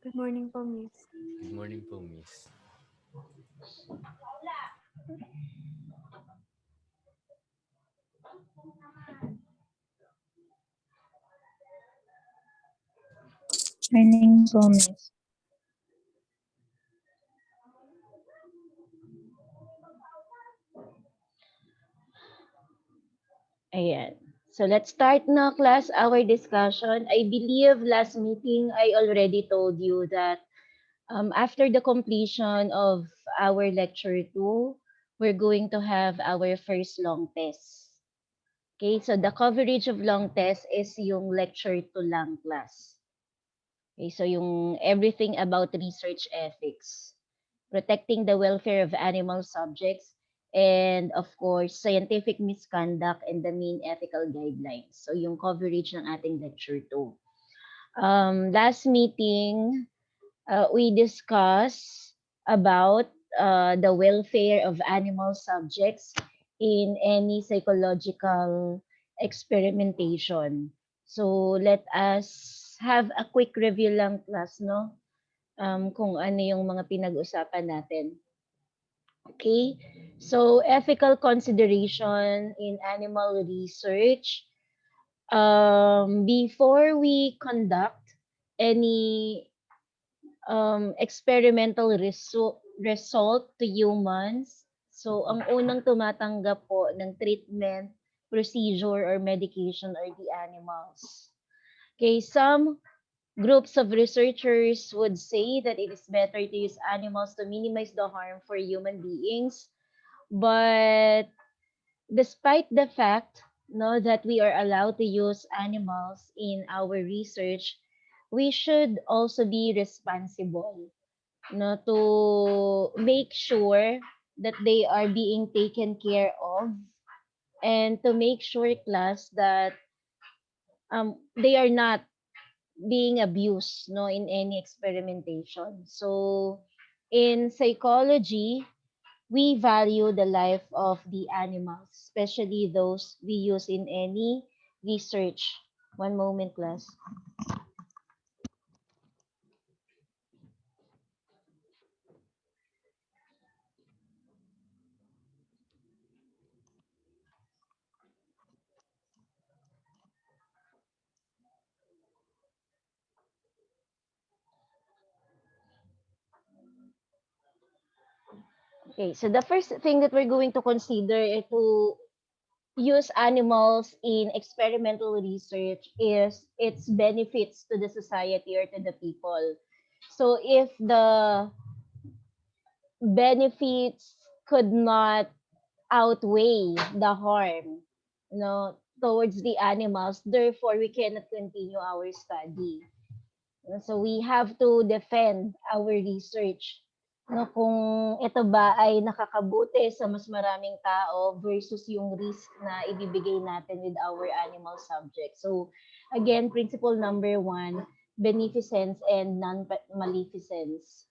Good morning po, Miss. Good morning po, Miss. Morning po, Miss. Ayan. So let's start na, class, our discussion. I believe last meeting, I already told you that after the completion of our lecture 2, we're going to have our first long test. Okay, so the coverage of long test is yung lecture 2 lang, class. Okay, so yung everything about research ethics, protecting the welfare of animal subjects, and of course, scientific misconduct and the main ethical guidelines. So yung coverage ng ating lecture 2. Last meeting, we discussed about the welfare of animal subjects in any psychological experimentation. So let us have a quick review lang, class, no? Kung ano yung mga pinag-usapan natin. Okay, so ethical consideration in animal research. Before we conduct any experimental result to humans, so ang unang tumatanggap po ng treatment, procedure, or medication are the animals. Okay, some groups of researchers would say that it is better to use animals to minimize the harm for human beings. But despite the fact, no, that we are allowed to use animals in our research, we should also be responsible, no, to make sure that they are being taken care of, and to make sure, class, that they are not being abused, no, in any experimentation. So in psychology, we value the life of the animals, especially those we use in any research. One moment, class. Okay, so the first thing that we're going to consider to use animals in experimental research is its benefits to the society or to the people. So if the benefits could not outweigh the harm, towards the animals, therefore we cannot continue our study. So we have to defend our research, no, kung ito ba ay nakakabuti sa mas maraming tao versus yung risk na ibibigay natin with our animal subjects. So again, principle number 1, beneficence and non-maleficence.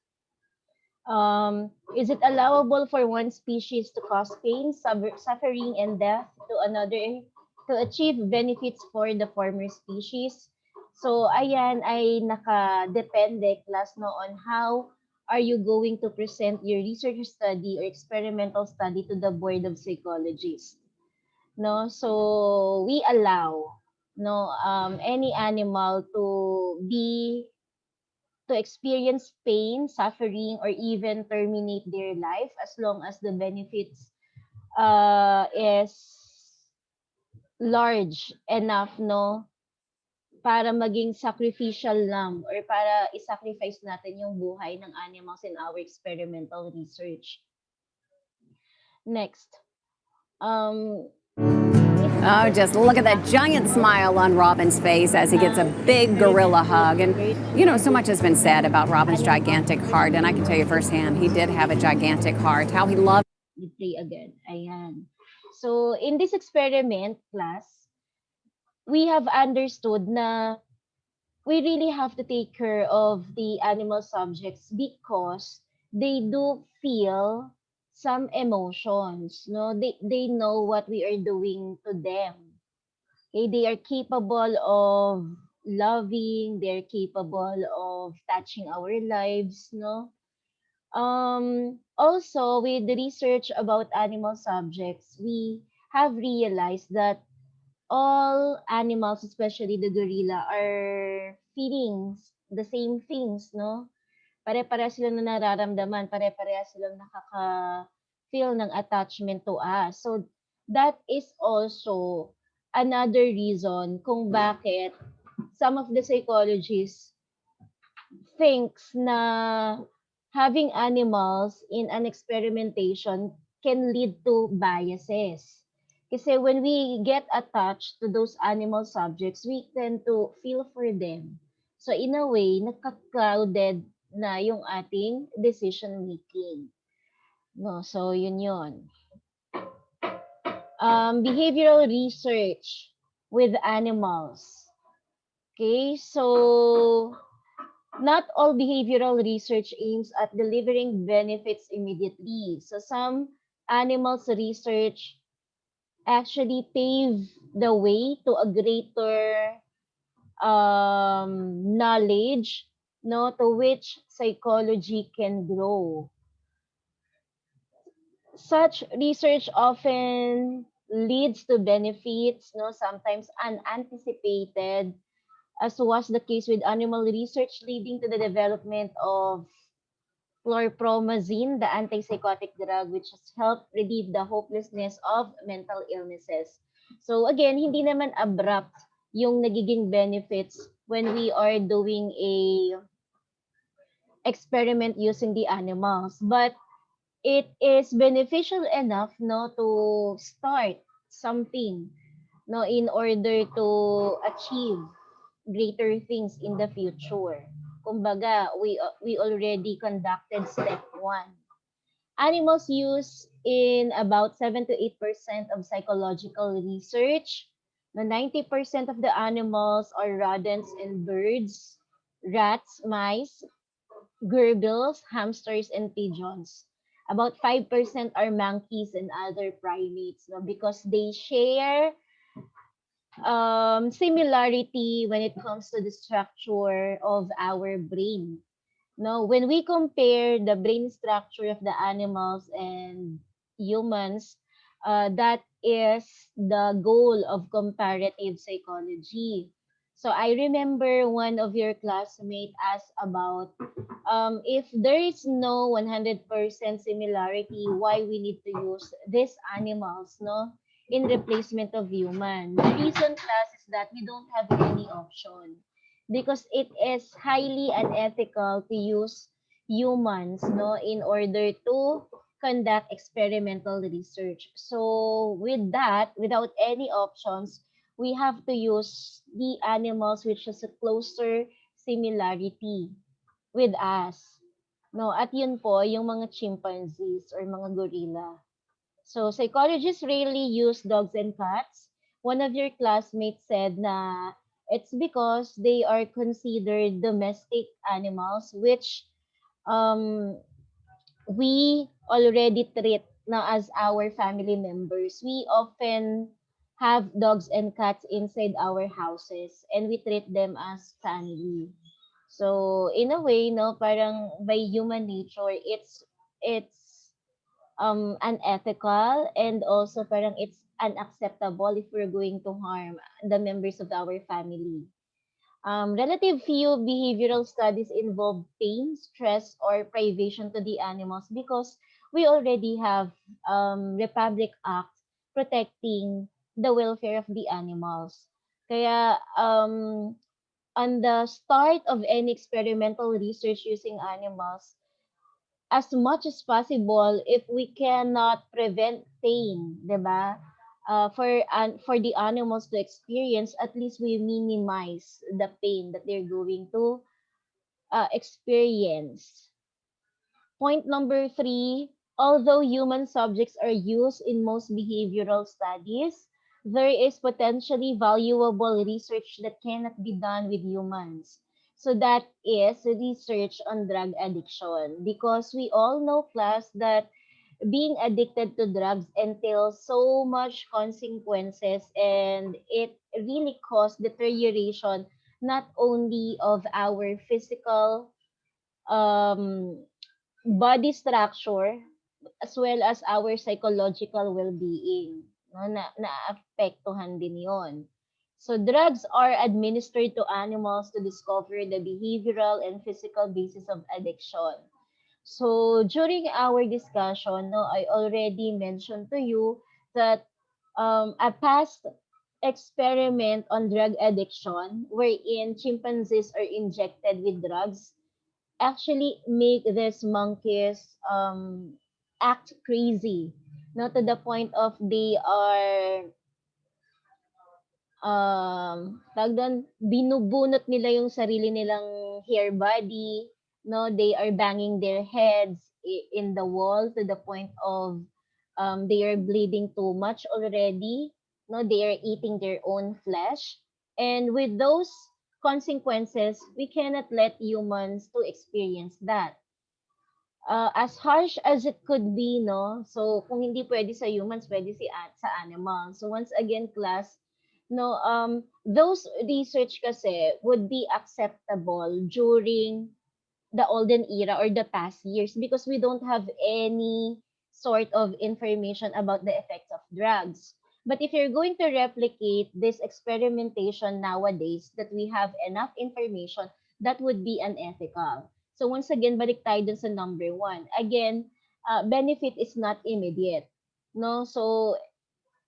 Is it allowable for one species to cause pain, suffering, and death to another to achieve benefits for the former species? So, ayan ay nakadepende, class, no, on how are you going to present your research study or experimental study to the Board of Psychologists. No, so we allow, no, any animal to experience pain, suffering, or even terminate their life as long as the benefits is large enough, no, para maging sacrificial lang or para i-sacrifice natin yung buhay ng animals in our experimental research. Next. Oh, just look at that giant smile on Robin's face as he gets a big gorilla hug. And, you know, so much has been said about Robin's gigantic heart. And I can tell you firsthand, he did have a gigantic heart. How he loved. Play again. Ayan. So, in this experiment, class, we have understood na we really have to take care of the animal subjects because they do feel some emotions, no? They know what we are doing to them. Okay, they are capable of loving, they're capable of touching our lives, no? Also, with the research about animal subjects, we have realized that all animals, especially the gorilla, are feeling the same things, no? Pare-pareha sila na nararamdaman, pare-pareha silang nakaka-feel ng attachment to us. So, that is also another reason kung bakit some of the psychologists thinks na having animals in an experimentation can lead to biases. Kasi when we get attached to those animal subjects, we tend to feel for them. So in a way, nagka-clouded na yung ating decision making. No, so yun. Behavioral research with animals. Okay, so not all behavioral research aims at delivering benefits immediately. So some animals research actually pave the way to a greater knowledge, no, to which psychology can grow. Such research often leads to benefits, no, sometimes unanticipated, as was the case with animal research, leading to the development of chlorpromazine, the antipsychotic drug, which has helped relieve the hopelessness of mental illnesses. So again, hindi naman abrupt yung nagiging benefits when we are doing a experiment using the animals. But it is beneficial enough, no, to start something, no, in order to achieve greater things in the future. Kumbaga, we already conducted step 1. Animals used in about 7 to 8% of psychological research. The 90% of the animals are rodents and birds, rats, mice, gerbils, hamsters, and pigeons. About 5% are monkeys and other primates, no, because they share similarity when it comes to the structure of our brain. No, when we compare the brain structure of the animals and humans, that is the goal of comparative psychology. So I remember one of your classmates asked about if there is no 100% similarity, why we need to use these animals, no, in replacement of human. The reason, class, is that we don't have any option because it is highly unethical to use humans, no, in order to conduct experimental research. So with that, without any options, we have to use the animals which has a closer similarity with us. No, at yun po, yung mga chimpanzees or mga gorilla. So psychologists rarely use dogs and cats. One of your classmates said na it's because they are considered domestic animals, which um, we already treat na as our family members. We often have dogs and cats inside our houses and we treat them as family. So in a way, no, parang by human nature, it's unethical and also parang it's unacceptable if we're going to harm the members of our family. Relative few behavioral studies involve pain, stress, or privation to the animals because we already have Republic Act protecting the welfare of the animals. Kaya on the start of any experimental research using animals, as much as possible, if we cannot prevent pain, 'di ba? For the animals to experience, at least we minimize the pain that they're going to experience. Point number 3, although human subjects are used in most behavioral studies, there is potentially valuable research that cannot be done with humans. So that is research on drug addiction. Because we all know, class, that being addicted to drugs entails so much consequences and it really causes deterioration not only of our physical um, body structure as well as our psychological well-being. No, naapektuhan din yon. So drugs are administered to animals to discover the behavioral and physical basis of addiction. So during our discussion, no, I already mentioned to you that a past experiment on drug addiction wherein chimpanzees are injected with drugs actually make these monkeys act crazy, not to the point of they are tawag doon, binubunot nila yung sarili nilang hair body, no? They are banging their heads in the wall to the point of they are bleeding too much already, no? They are eating their own flesh. And with those consequences, we cannot let humans to experience that. As harsh as it could be, no? So, kung hindi pwede sa humans, pwede sa animals. So, once again, class, no, those research kasi would be acceptable during the olden era or the past years because we don't have any sort of information about the effects of drugs. But if you're going to replicate this experimentation nowadays that we have enough information, that would be unethical. So once again, balik tayo dun sa number one. Again, benefit is not immediate. No, so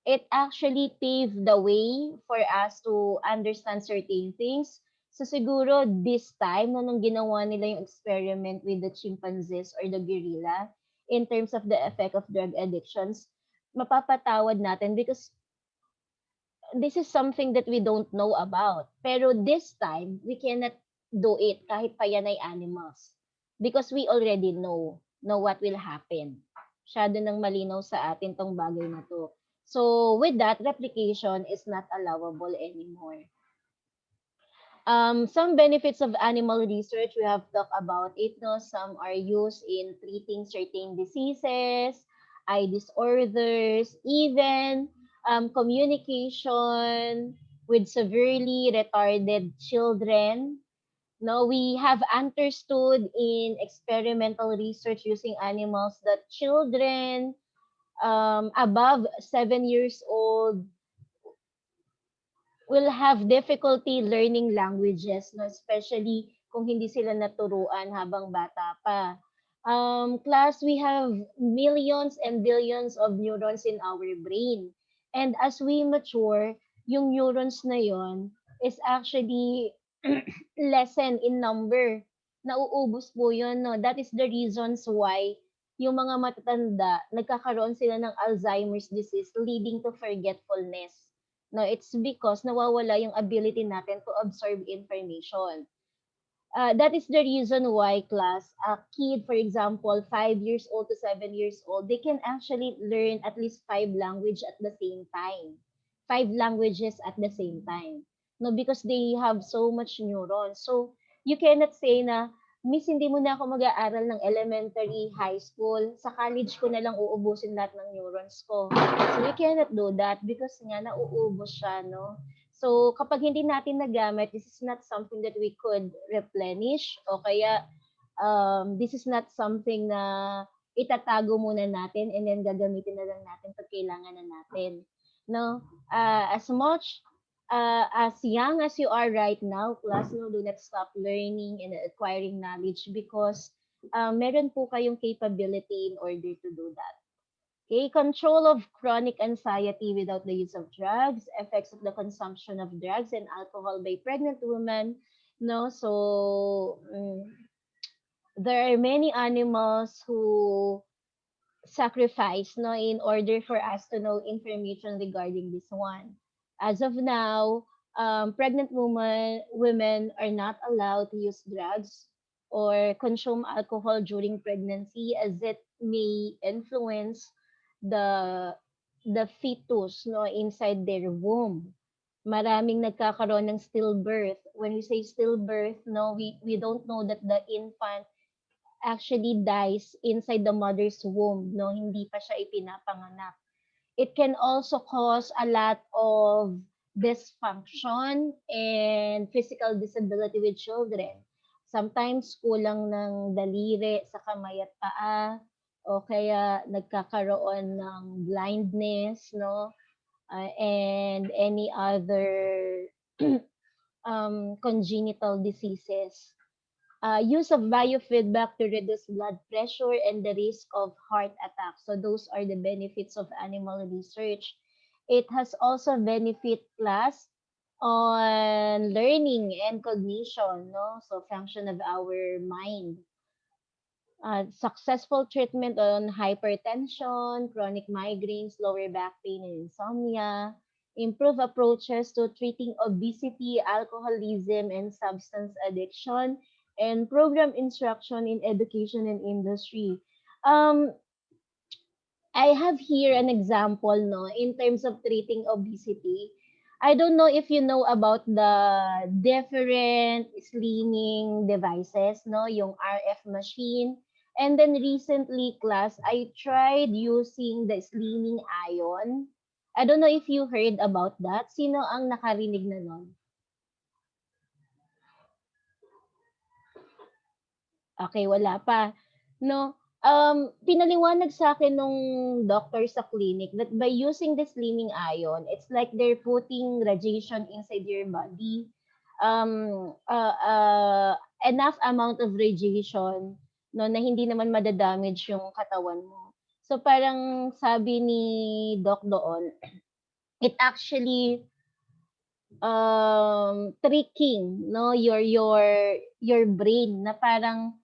it actually paved the way for us to understand certain things. So siguro this time, no, nung ginawa nila yung experiment with the chimpanzees or the gorilla in terms of the effect of drug addictions, mapapatawad natin because this is something that we don't know about. Pero this time, we cannot do it kahit pa yan ay animals. Because we already know what will happen. Masyado nang malinaw sa atin tong bagay na to. So, with that, replication is not allowable anymore. Some benefits of animal research, we have talked about it, no? Some are used in treating certain diseases, eye disorders, even communication with severely retarded children. No, we have understood in experimental research using animals that children above 7 years old will have difficulty learning languages, no? Especially kung hindi sila naturuan habang bata pa. Class, we have millions and billions of neurons in our brain. And as we mature, yung neurons na yon is actually lessen in number. Nauubos po yun, no? That is the reasons why yung mga matatanda, nagkakaroon sila ng Alzheimer's disease leading to forgetfulness. No, it's because nawawala yung ability natin to absorb information. That is the reason why class, a kid, for example, 5 years old to 7 years old, they can actually learn at least 5 languages at the same time. 5 languages at the same time. No, because they have so much neurons. So, you cannot say na, Miss, hindi mo na ako mag-aaral ng elementary, high school. Sa college ko na lang uubusin lahat ng neurons ko. So, we cannot do that because nga, nauubos siya, no? So, kapag hindi natin nagamit, this is not something that we could replenish o kaya this is not something na itatago muna natin and then gagamitin na lang natin pag kailangan na natin. No? As much as young as you are right now, class, no, do not stop learning and acquiring knowledge because meron po kayong capability in order to do that. Okay, control of chronic anxiety without the use of drugs, effects of the consumption of drugs and alcohol by pregnant women. No, so there are many animals who sacrifice, no, in order for us to know information regarding this one. As of now, pregnant women are not allowed to use drugs or consume alcohol during pregnancy as it may influence the the fetus, no, inside their womb. Maraming nagkakaroon ng stillbirth. When we say stillbirth, no, we don't know that the infant actually dies inside the mother's womb, no, hindi pa siya ipinapanganak. It can also cause a lot of dysfunction and physical disability with children. Sometimes kulang ng daliri sa kamay at paa o kaya nagkakaroon ng blindness, no? And any other congenital diseases. Use of biofeedback to reduce blood pressure and the risk of heart attack. So those are the benefits of animal research. It has also benefit class on learning and cognition, no? So function of our mind. Successful treatment on hypertension, chronic migraines, lower back pain, and insomnia. Improve approaches to treating obesity, alcoholism, and substance addiction. And program instruction in education and industry. Um, I have here an example, no, in terms of treating obesity. I don't know if you know about the different slimming devices, no, yung RF machine. And then recently, class, I tried using the slimming ion. I don't know if you heard about that. Sino ang nakarinig na nun? Okay, wala pa. No, pinaliwanag sa akin nung doctor sa clinic that by using the slimming ion, it's like they're putting radiation inside your body. Enough amount of radiation, no, na hindi naman madadamage yung katawan mo. So parang sabi ni doc doon, it actually tricking, no, your brain na parang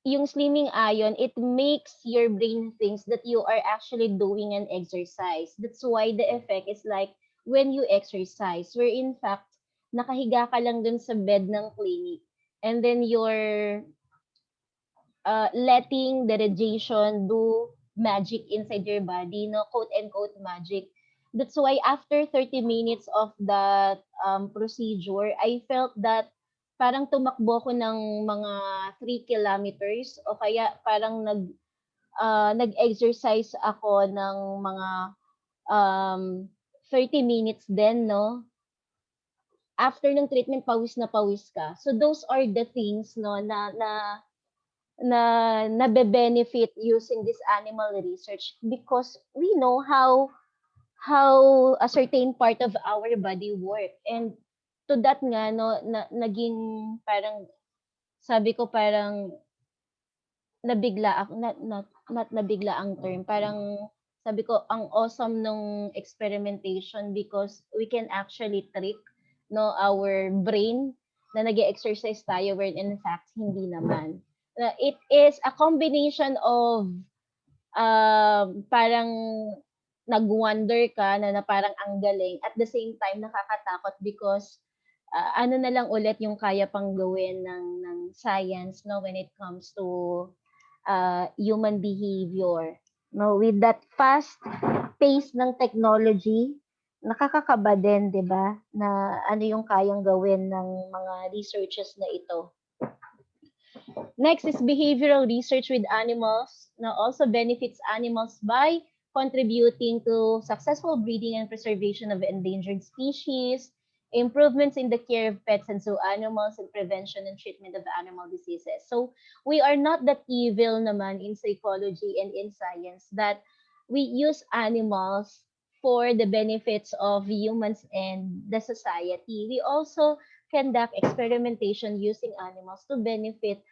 yung slimming ion, it makes your brain thinks that you are actually doing an exercise. That's why the effect is like when you exercise, where in fact, nakahiga ka lang dun sa bed ng clinic. And then you're letting the radiation do magic inside your body, no, quote unquote magic. That's why after 30 minutes of that procedure, I felt that parang tumakbo ko ng mga 3 kilometers o kaya parang nag-exercise ako ng mga 30 minutes din, no? After ng treatment, pawis na pawis ka. So those are the things, no, na nabe-benefit using this animal research because we know how a certain part of our body work. And to that nga, no, naging parang, sabi ko parang nabigla ako, not nabigla ang term, parang sabi ko ang awesome nung experimentation because we can actually trick, no, our brain na nag-exercise tayo where in fact hindi naman. It is a combination of parang nag-wonder ka na parang ang galing, at the same time nakakatakot because ano na lang ulit yung kaya pang gawin ng science, no, when it comes to human behavior, no, with that fast pace ng technology. Nakakakaba din, 'di ba, na ano yung kayang gawin ng mga researchers na ito. Next is behavioral research with animals. Now, also benefits animals by contributing to successful breeding and preservation of endangered species, improvements in the care of pets and zoo animals, and prevention and treatment of animal diseases. So, we are not that evil naman in psychology and in science that we use animals for the benefits of humans and the society. We also conduct experimentation using animals to benefit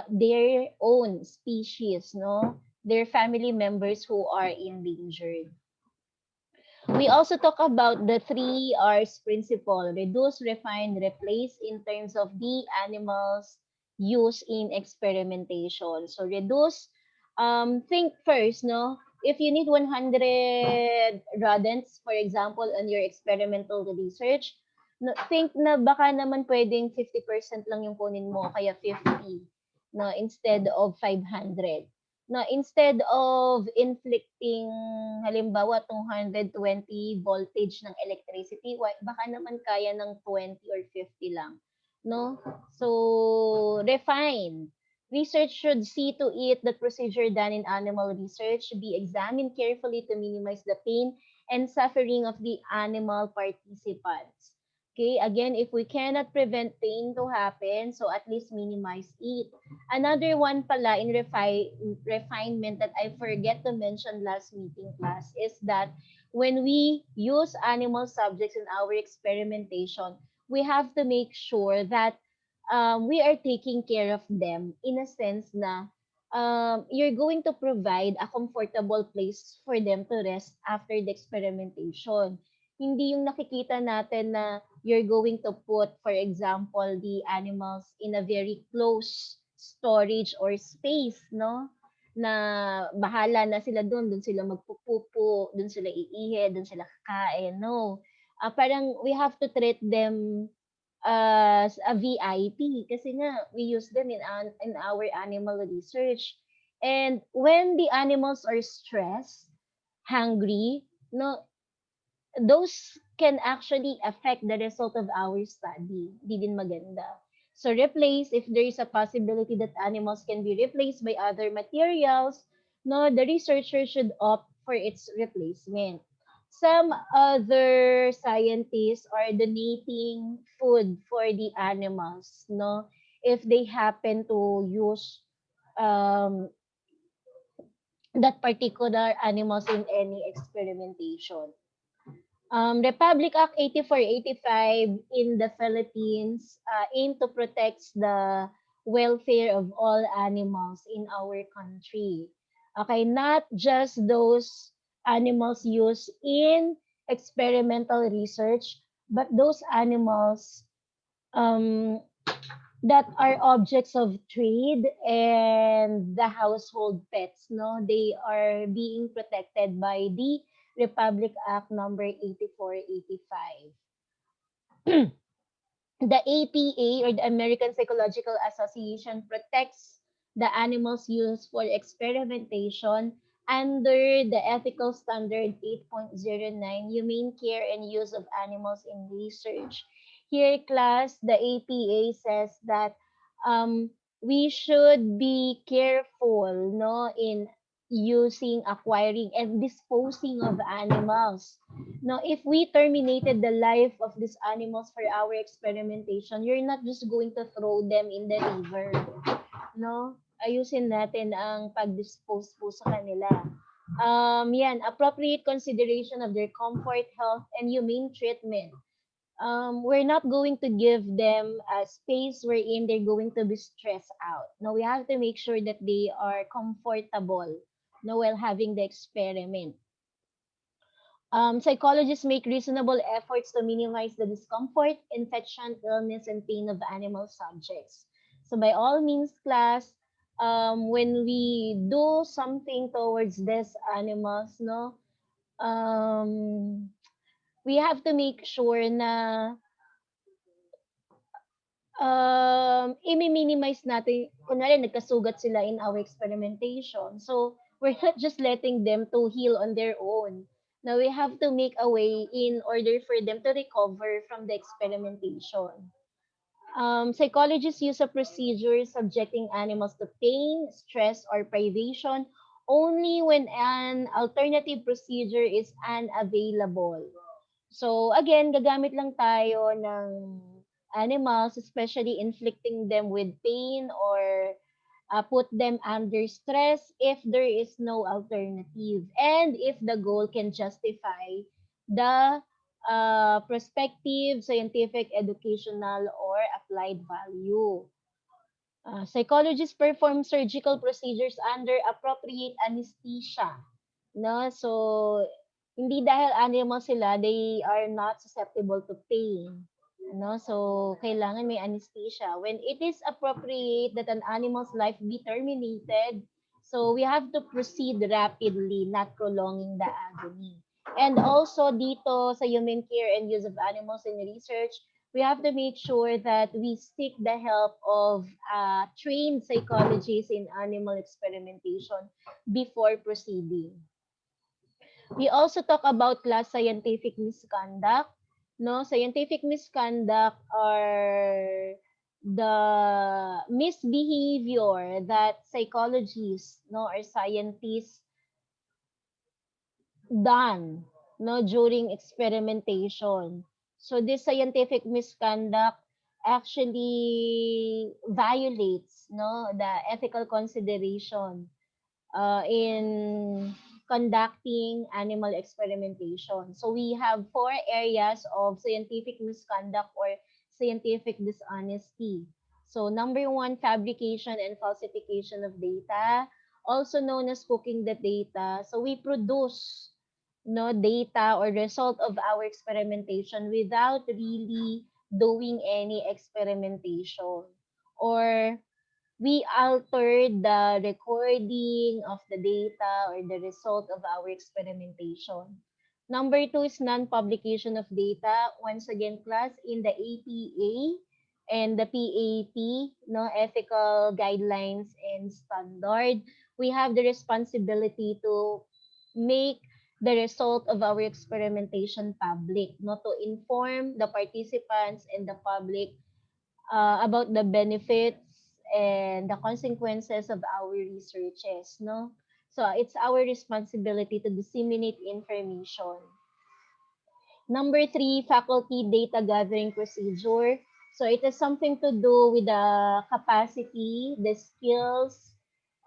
their own species, no? Their family members who are endangered. We also talk about the 3 R's principle: reduce, refine, replace in terms of the animals used in experimentation. So reduce, think first, no? If you need 100 rodents, for example, on your experimental research, think na baka naman pwedeng 50% lang yung kunin mo, kaya 50, no, instead of 500. Na instead of inflicting halimbawa 220 voltage ng electricity, baka naman kaya ng 20 or 50 lang, no? So refine. Research should see to it that procedure done in animal research be examined carefully to minimize the pain and suffering of the animal participants. Okay, again, if we cannot prevent pain to happen, so at least minimize it. Another one pala in refinement that I forget to mention last meeting class is that when we use animal subjects in our experimentation, we have to make sure that we are taking care of them in a sense na you're going to provide a comfortable place for them to rest after the experimentation. Hindi yung nakikita natin na you're going to put, for example, the animals in a very close storage or space, no? Na bahala na sila doon sila magpupupo, doon sila iihi, doon sila kakain. No. Parang we have to treat them as a VIP kasi nga we use them in our animal research. And when the animals are stressed, hungry, no, those can actually affect the result of our study. Di din maganda. So replace, if there is a possibility that animals can be replaced by other materials, no, the researcher should opt for its replacement. Some other scientists are donating food for the animals, no, if they happen to use um, that particular animals in any experimentation. Republic Act 8485 in the Philippines aim to protect the welfare of all animals in our country. Okay, not just those animals used in experimental research, but those animals um, that are objects of trade and the household pets, no, they are being protected by the Republic Act number 8485. The APA, or the American Psychological Association, protects the animals used for experimentation under the ethical standard 8.09, humane care and use of animals in research. Here, class, the APA says that um, we should be careful, no, in using, acquiring, and disposing of animals. Now, if we terminated the life of these animals for our experimentation, you're not just going to throw them in the river. No? Ayusin natin ang pag-dispose po sa kanila. Yan, appropriate consideration of their comfort, health, and humane treatment. We're not going to give them a space wherein they're going to be stressed out. No, we have to make sure that they are comfortable, no, while having the experiment. Psychologists make reasonable efforts to minimize the discomfort, infection, illness, and pain of animal subjects. So by all means, class, when we do something towards these animals, no, we have to make sure na i-minimize natin, kunwari nagkasugat sila in our experimentation. So, we're not just letting them to heal on their own. Now, we have to make a way in order for them to recover from the experimentation. Psychologists use a procedure subjecting animals to pain, stress, or privation only when an alternative procedure is unavailable. So again, gagamit lang tayo ng animals, especially inflicting them with pain or put them under stress if there is no alternative and if the goal can justify the prospective, scientific, educational, or applied value. Psychologists perform surgical procedures under appropriate anesthesia. No? So, hindi dahil animal sila, they are not susceptible to pain. No? So, kailangan may anesthesia. When it is appropriate that an animal's life be terminated, so we have to proceed rapidly, not prolonging the agony. And also dito sa human care and use of animals in research, we have to make sure that we seek the help of trained psychologists in animal experimentation before proceeding. We also talk about class scientific misconduct. No, scientific misconduct are the misbehavior that psychologists, no, or scientists done, no, during experimentation. So this scientific misconduct actually violates, no, the ethical consideration in conducting animal experimentation. So we have four areas of scientific misconduct or scientific dishonesty. So number one, fabrication and falsification of data, also known as cooking the data. So we produce, no, data or result of our experimentation without really doing any experimentation, or we altered the recording of the data or the result of our experimentation. Number two is non-publication of data. Once again, class, in the APA and the PAP, no, ethical guidelines and standard, we have the responsibility to make the result of our experimentation public, not to inform the participants and the public about the benefits and the consequences of our researches, no? So it's our responsibility to disseminate information. Number three, faculty data gathering procedure. So it has something to do with the capacity, the skills,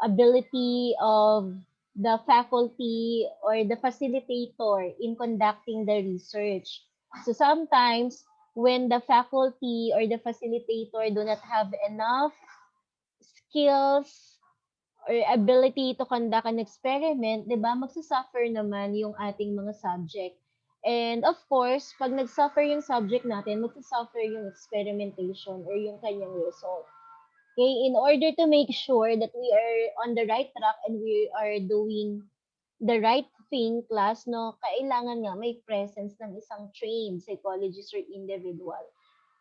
ability of the faculty or the facilitator in conducting the research. So sometimes when the faculty or the facilitator do not have enough skills or ability to conduct an experiment, 'di ba, magsasuffer naman yung ating mga subject. And of course, pag nagsuffer yung subject natin, magsasuffer yung experimentation or yung kanyang result. Okay, in order to make sure that we are on the right track and we are doing the right thing, class, no, kailangan nga may presence ng isang trained psychologist or individual.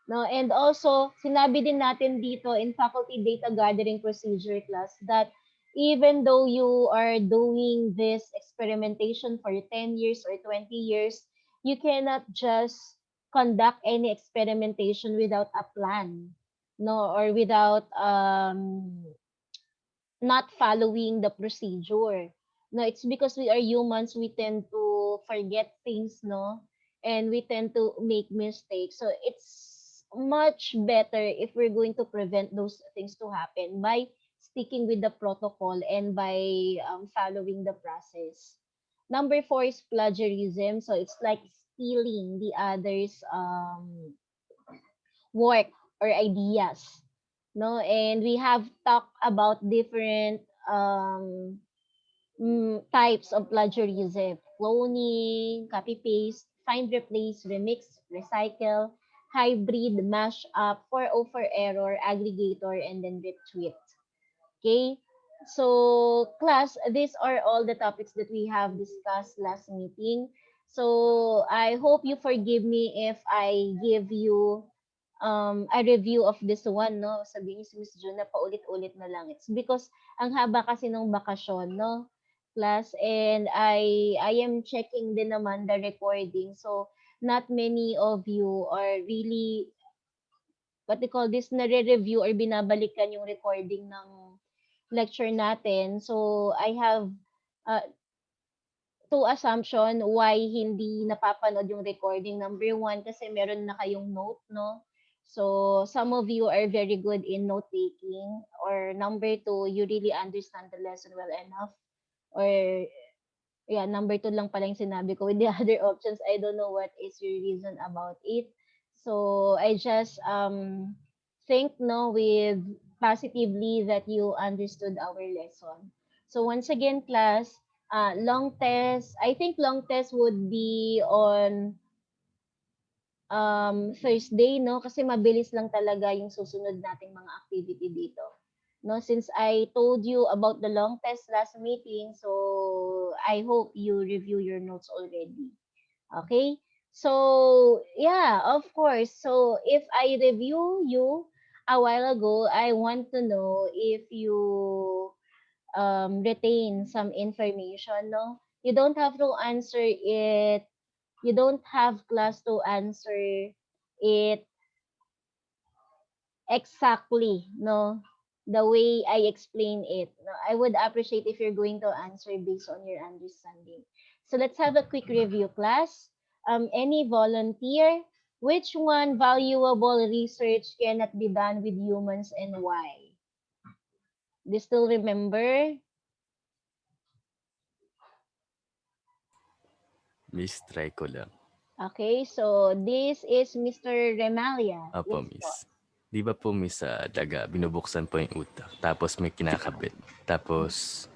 No, and also, sinabi din natin dito in faculty data gathering procedure class that even though you are doing this experimentation for 10 years or 20 years, you cannot just conduct any experimentation without a plan, no, or without not following the procedure. No, it's because we are humans, we tend to forget things, no? And we tend to make mistakes. So it's much better if we're going to prevent those things to happen by sticking with the protocol and by following the process. Number four is plagiarism. So it's like stealing the others' work or ideas, no, and we have talked about different types of plagiarism: cloning, copy paste, find, replace, remix, recycle, hybrid, mash up, 404 error, aggregator, and then retweet. Okay, so class, these are all the topics that we have discussed last meeting. So I hope you forgive me if I give you a review of this one, no? Sabi ni si Miss June na paulit-ulit na lang. It's because ang haba kasi ng bakasyon, no? Class, and I am checking din naman the recording. So not many of you are really, what they call this, nare-review or binabalikan yung recording ng lecture natin. So I have uh, two assumption why hindi napapanood yung recording. Number one, kasi meron na kayong note, no? So, some of you are very good in note taking. Or number two, you really understand the lesson well enough. Or, yeah, number two lang pala yung sinabi ko. With the other options, I don't know what is your reason about it. So, I just think, no, with positively that you understood our lesson. So, once again, class, long test, I think long test would be on Thursday, no? Kasi mabilis lang talaga yung susunod nating mga activity dito. No, since I told you about the long test last meeting, so I hope you review your notes already. Okay? So, yeah, of course. So, if I review you a while ago, I want to know if you retain some information, no? You don't have to answer it. You don't have class to answer it exactly, no? The way I explain it. No? I would appreciate if you're going to answer based on your understanding. So let's have a quick review, class. Any volunteer? Which one valuable research cannot be done with humans and why? Do you still remember? Miss, try ko lang. Okay, so this is Mr. Remalia. Opo, Yes po. Miss. Di ba po, Miss, sa daga, binubuksan po yung utak, tapos may kinakabit. Tapos,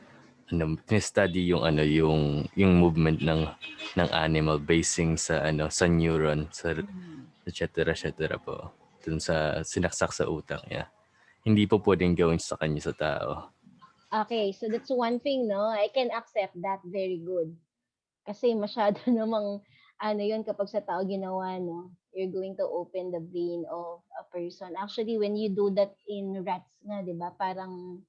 study yung yung movement ng animal basing sa sa neuron, sa et cetera po. Dun sa sinaksak sa utak niya. Hindi po pwedeng gawin sa kanya sa tao. Okay, so that's one thing, no? I can accept that. Very good. Kasi masyado namang, yun, kapag sa tao ginawa, no? You're going to open the brain of a person. Actually, when you do that in rats nga, di ba? Parang,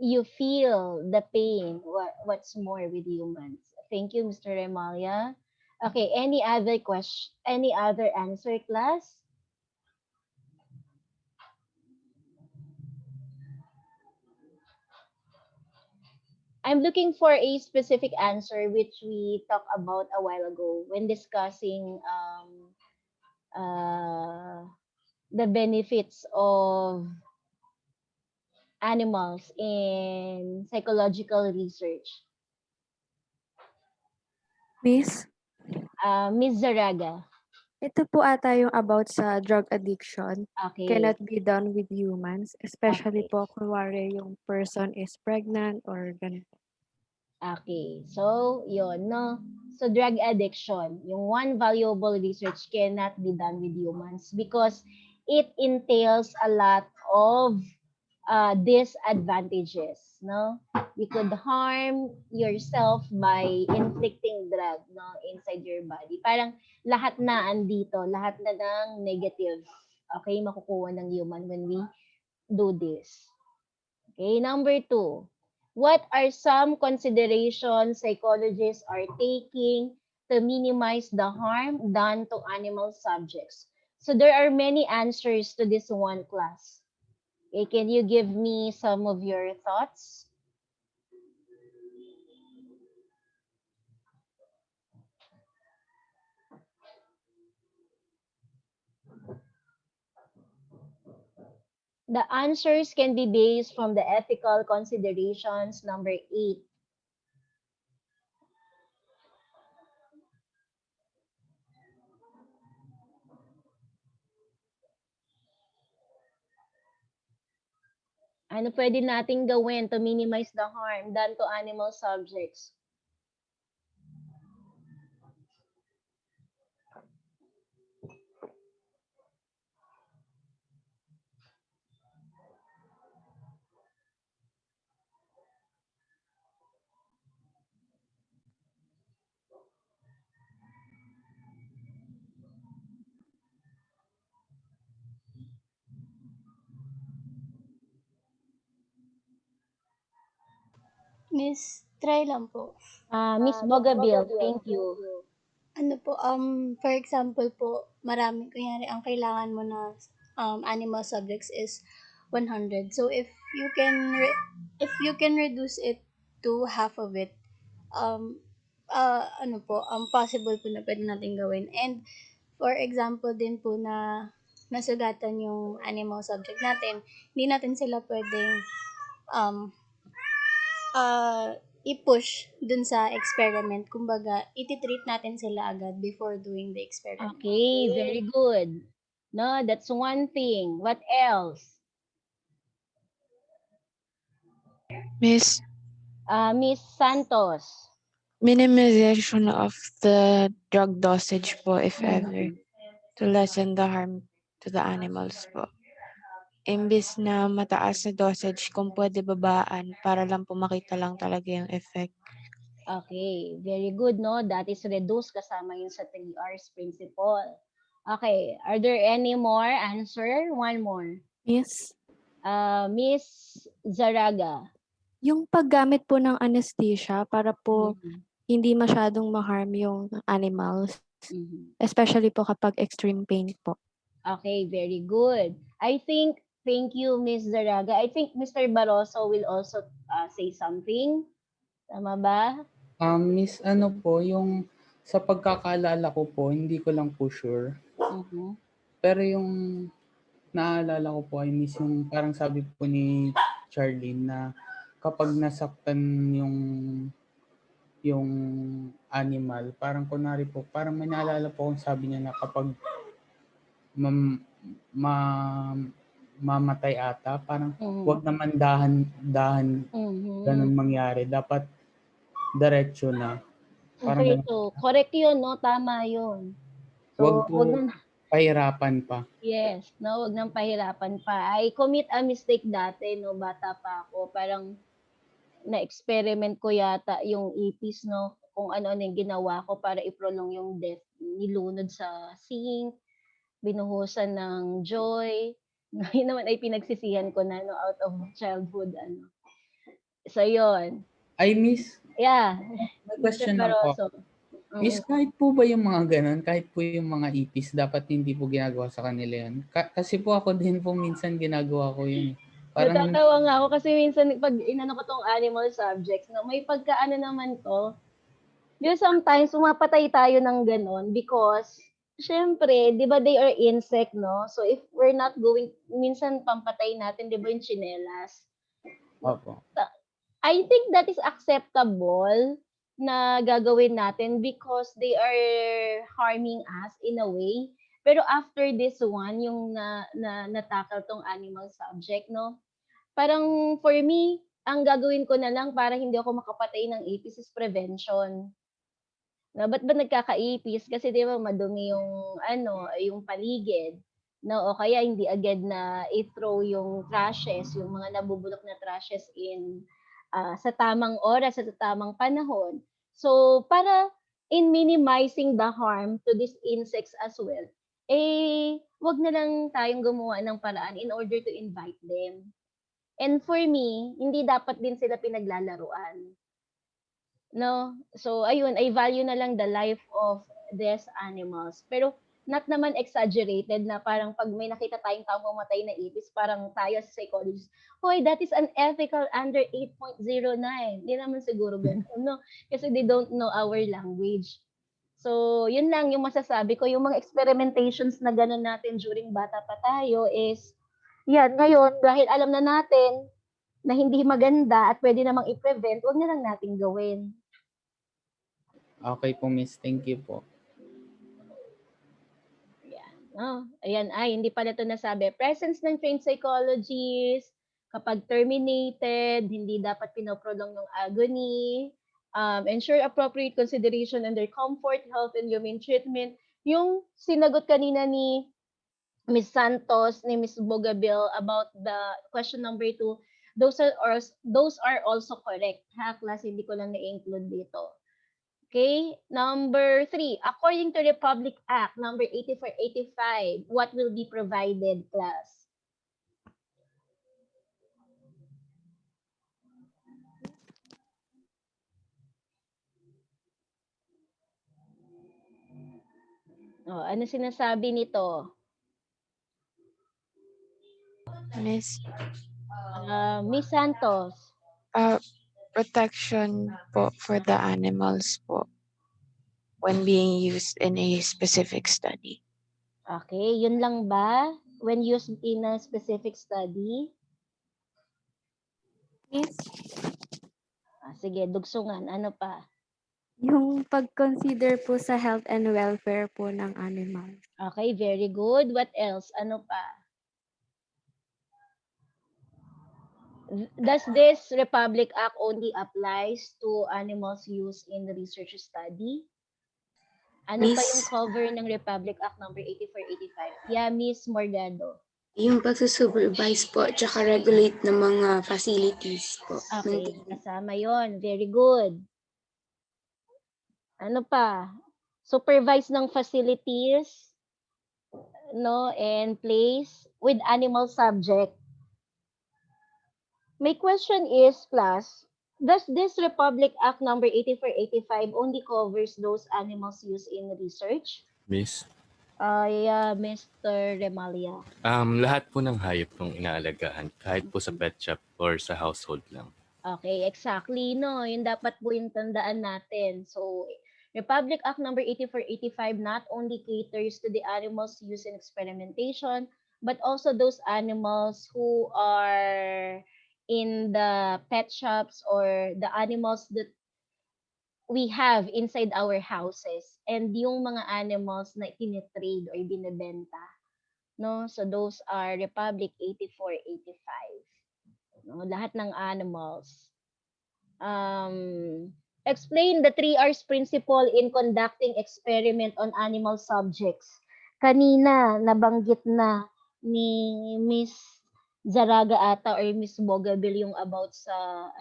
you feel the pain. What's more with humans? Thank you, Mr. Remalia. Okay, any other question? Any other answer, class? I'm looking for a specific answer which we talked about a while ago when discussing the benefits of animals in psychological research. Miss, Ms. Zaraga. ito po ata yung about sa drug addiction. Okay. Cannot be done with humans, especially Okay. po kunwari yung person is pregnant or ganito. Okay. So, yun, no? So, drug addiction, yung one valuable research cannot be done with humans because it entails a lot of disadvantages, no? You could harm yourself by inflicting drug, no, inside your body. Parang lahat na andito, lahat na ng negative, okay, makukuha ng human when we do this. Okay, number 2. What are some considerations psychologists are taking to minimize the harm done to animal subjects? So there are many answers to this one, class. Okay, can you give me some of your thoughts? The answers can be based from the ethical considerations, number 8. Ano pwede nating gawin to minimize the harm done to animal subjects? Miss, try lang po. Miss Bogabil, thank you. Ano po, for example po, kunyari, ang kailangan mo na animal subjects is 100. So, if you can reduce it to half of it, possible po na pwede natin gawin. And, for example din po na nasugatan yung animal subject natin, hindi natin sila pwedeng um, i-push dun sa experiment. Kumbaga, iti-treat natin sila agad before doing the experiment. Okay, very good. No, that's one thing. What else? Miss, Miss Santos. minimization of the drug dosage po, if ever, to lessen the harm to the animals po. Imbis na mataas na dosage, kung pwede babaan para lang po makita lang talaga yung effect. Okay, very good, no? That is reduce kasama yun sa 3 R's principle. Okay, are there any more answer? One more. Miss, Miss Zaraga. yung paggamit po ng anesthesia para po hindi masyadong ma-harm yung animals, especially po kapag extreme pain po. Okay, very good. Thank you, Miss Zaraga. I think Mr. Barroso will also say something. Tama ba? Miss, ano po, yung sa pagkakaalala ko po, hindi ko lang po sure. Pero yung naalala ko po ay miss yung parang sabi po ni Charlene na kapag nasaktan yung animal, parang kunwari po, parang may naalala po kung sabi niya na kapag mam, ma, mamatay ata, parang wag naman dahan ganun mangyari. Dapat diretso na. Parang Okay, ganun. so correct yun, no? Tama yun. Wag So, po pahirapan pa. yes, no, wag nang pahirapan pa. I commit a mistake dati, no, bata pa ako. Parang na-experiment ko yata yung ipis, no, kung ano-ano yung ginawa ko para i-prolong yung death. Nilunod sa sink, binuhusan ng joy. Yun naman ay pinagsisihan ko na, no, out of childhood, ano. So, yun. Ay, miss, Yeah. may Mr. question lang po. Barroso. Miss, kahit po ba yung mga ganun, kahit po yung mga ipis, dapat hindi po ginagawa sa kanila yun? Kasi po ako din po minsan ginagawa ko yun. Parang Natatawa nga ako kasi minsan pag inano ko tong animal subjects, no, may pagkaano naman to. Because sometimes pumapatay tayo ng ganon because syempre, 'di ba they are insect, no? So if we're not going, minsan pampatay natin, 'di ba yung tsinelas? opo. I think that is acceptable na gagawin natin because they are harming us in a way. Pero after this one, yung na-tackle tong animal subject, no? Parang for me, ang gagawin ko na lang para hindi ako makapatay ng ipis is prevention. Na ba't ba nagkakaipis? Kasi 'di ba madumi yung ano, yung paligid. No, o kaya hindi agad na i-throw yung trashes, yung mga nabubulok na trashes sa tamang oras, sa tamang panahon. So, para in minimizing the harm to these insects as well, wag na lang tayong gumawa ng paraan in order to invite them. And for me, hindi dapat din sila pinaglalaruan. No? So, ayun, I value na lang the life of these animals. Pero, not naman exaggerated na parang pag may nakita tayong taong mamatay na ipis, parang tayo sa psychologist, hoy, that is unethical under 8.09. Hindi naman siguro ganun, no? Kasi they don't know our language. So, yun lang yung masasabi ko. Yung mga experimentations na ganun natin during bata pa tayo is, yan, ngayon, dahil alam na natin na hindi maganda at pwede namang i-prevent, huwag na lang natin gawin. Okay po, miss. Thank you po. Ayan, hindi pala ito nasabi. Presence ng trained psychologist, kapag terminated, hindi dapat pinoprolong ng agony, ensure appropriate consideration under comfort, health, and humane treatment. Yung sinagot kanina ni Ms. Santos, ni Ms. Bogabil about the question number 2, those are also correct. Ha, class, hindi ko lang na-include dito. Okay, number 3, according to Republic Act number 8485, what will be provided, class? Ano sinasabi nito? Miss, Miss Santos. Protection po for the animals po when being used in a specific study. Okay, yun lang ba? When used in a specific study? Miss, Sige, dugsungan. Ano pa? yung pag-consider po sa health and welfare po ng animal. Okay, very good. What else? Ano pa? Does this Republic Act only applies to animals used in research study? Ano pa yung cover ng Republic Act number 8485? Yeah, Miss Morgado. Yung pagsusupervise po, tsaka regulate ng mga facilities po. Okay, kasama yon. Very good. Ano pa? Supervise ng facilities, no, and place with animal subject. My question is, class, does this Republic Act number 8485 only covers those animals used in research? Miss? Yeah, Mr. Remalia. Lahat po ng hayop ng inaalagaan, kahit po sa pet shop or sa household lang. Okay, exactly, no? Yun dapat po yung tandaan natin. So, Republic Act number 8485 not only caters to the animals used in experimentation, but also those animals who are in the pet shops or the animals that we have inside our houses, and yung mga animals na tinitrade or binebenta. No? So, those are Republic 8485. No? Lahat ng animals. Explain the 3 R's principle in conducting experiment on animal subjects. Kanina, nabanggit na ni Miss Zaraga ata or Miss Bogaville yung about sa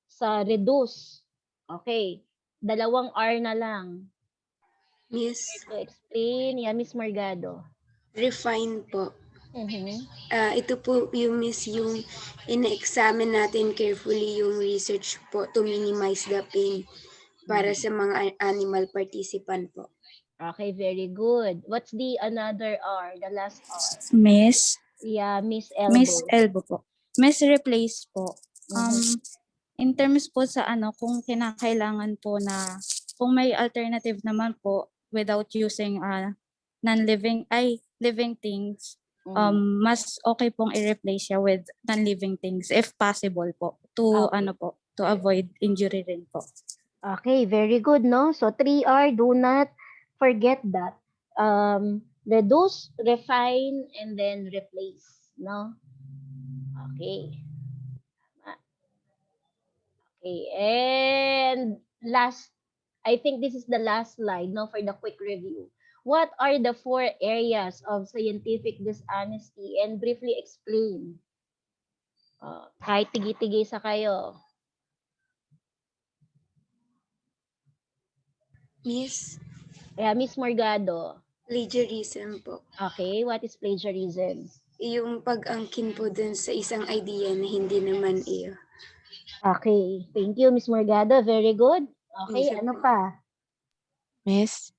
sa reduce. Okay. 2 R na lang. Miss, To explain. Yeah, Miss Morgado. refine po. Mhm. Ito po yung miss yung ina-examine natin carefully yung research po to minimize the pain para sa mga animal participant po. Okay, very good. What's the another R? The last R. Miss. Yeah, Miss Miss Elbow. Elbow po. Miss Replace po. Mhm. In terms po sa kung kinakailangan po na, kung may alternative naman po without using living things, mas okay pong i-replace siya with non-living things if possible po to Okay. to avoid injury rin po. Okay, very good, no? So 3R, do not forget that. Reduce, refine, and then replace, no? Okay. Okay, and last, I think this is the last slide, no, for the quick review. What are the 4 areas of scientific dishonesty, and briefly explain? Kahit tigi-tigisa kayo. Miss, Yeah, Miss Morgado. plagiarism po. Okay, what is plagiarism? Yung pag-angkin po dun sa isang idea na hindi naman iyo. Okay, thank you, Miss Morgado. Very good. Okay, Isa ano po. pa? Miss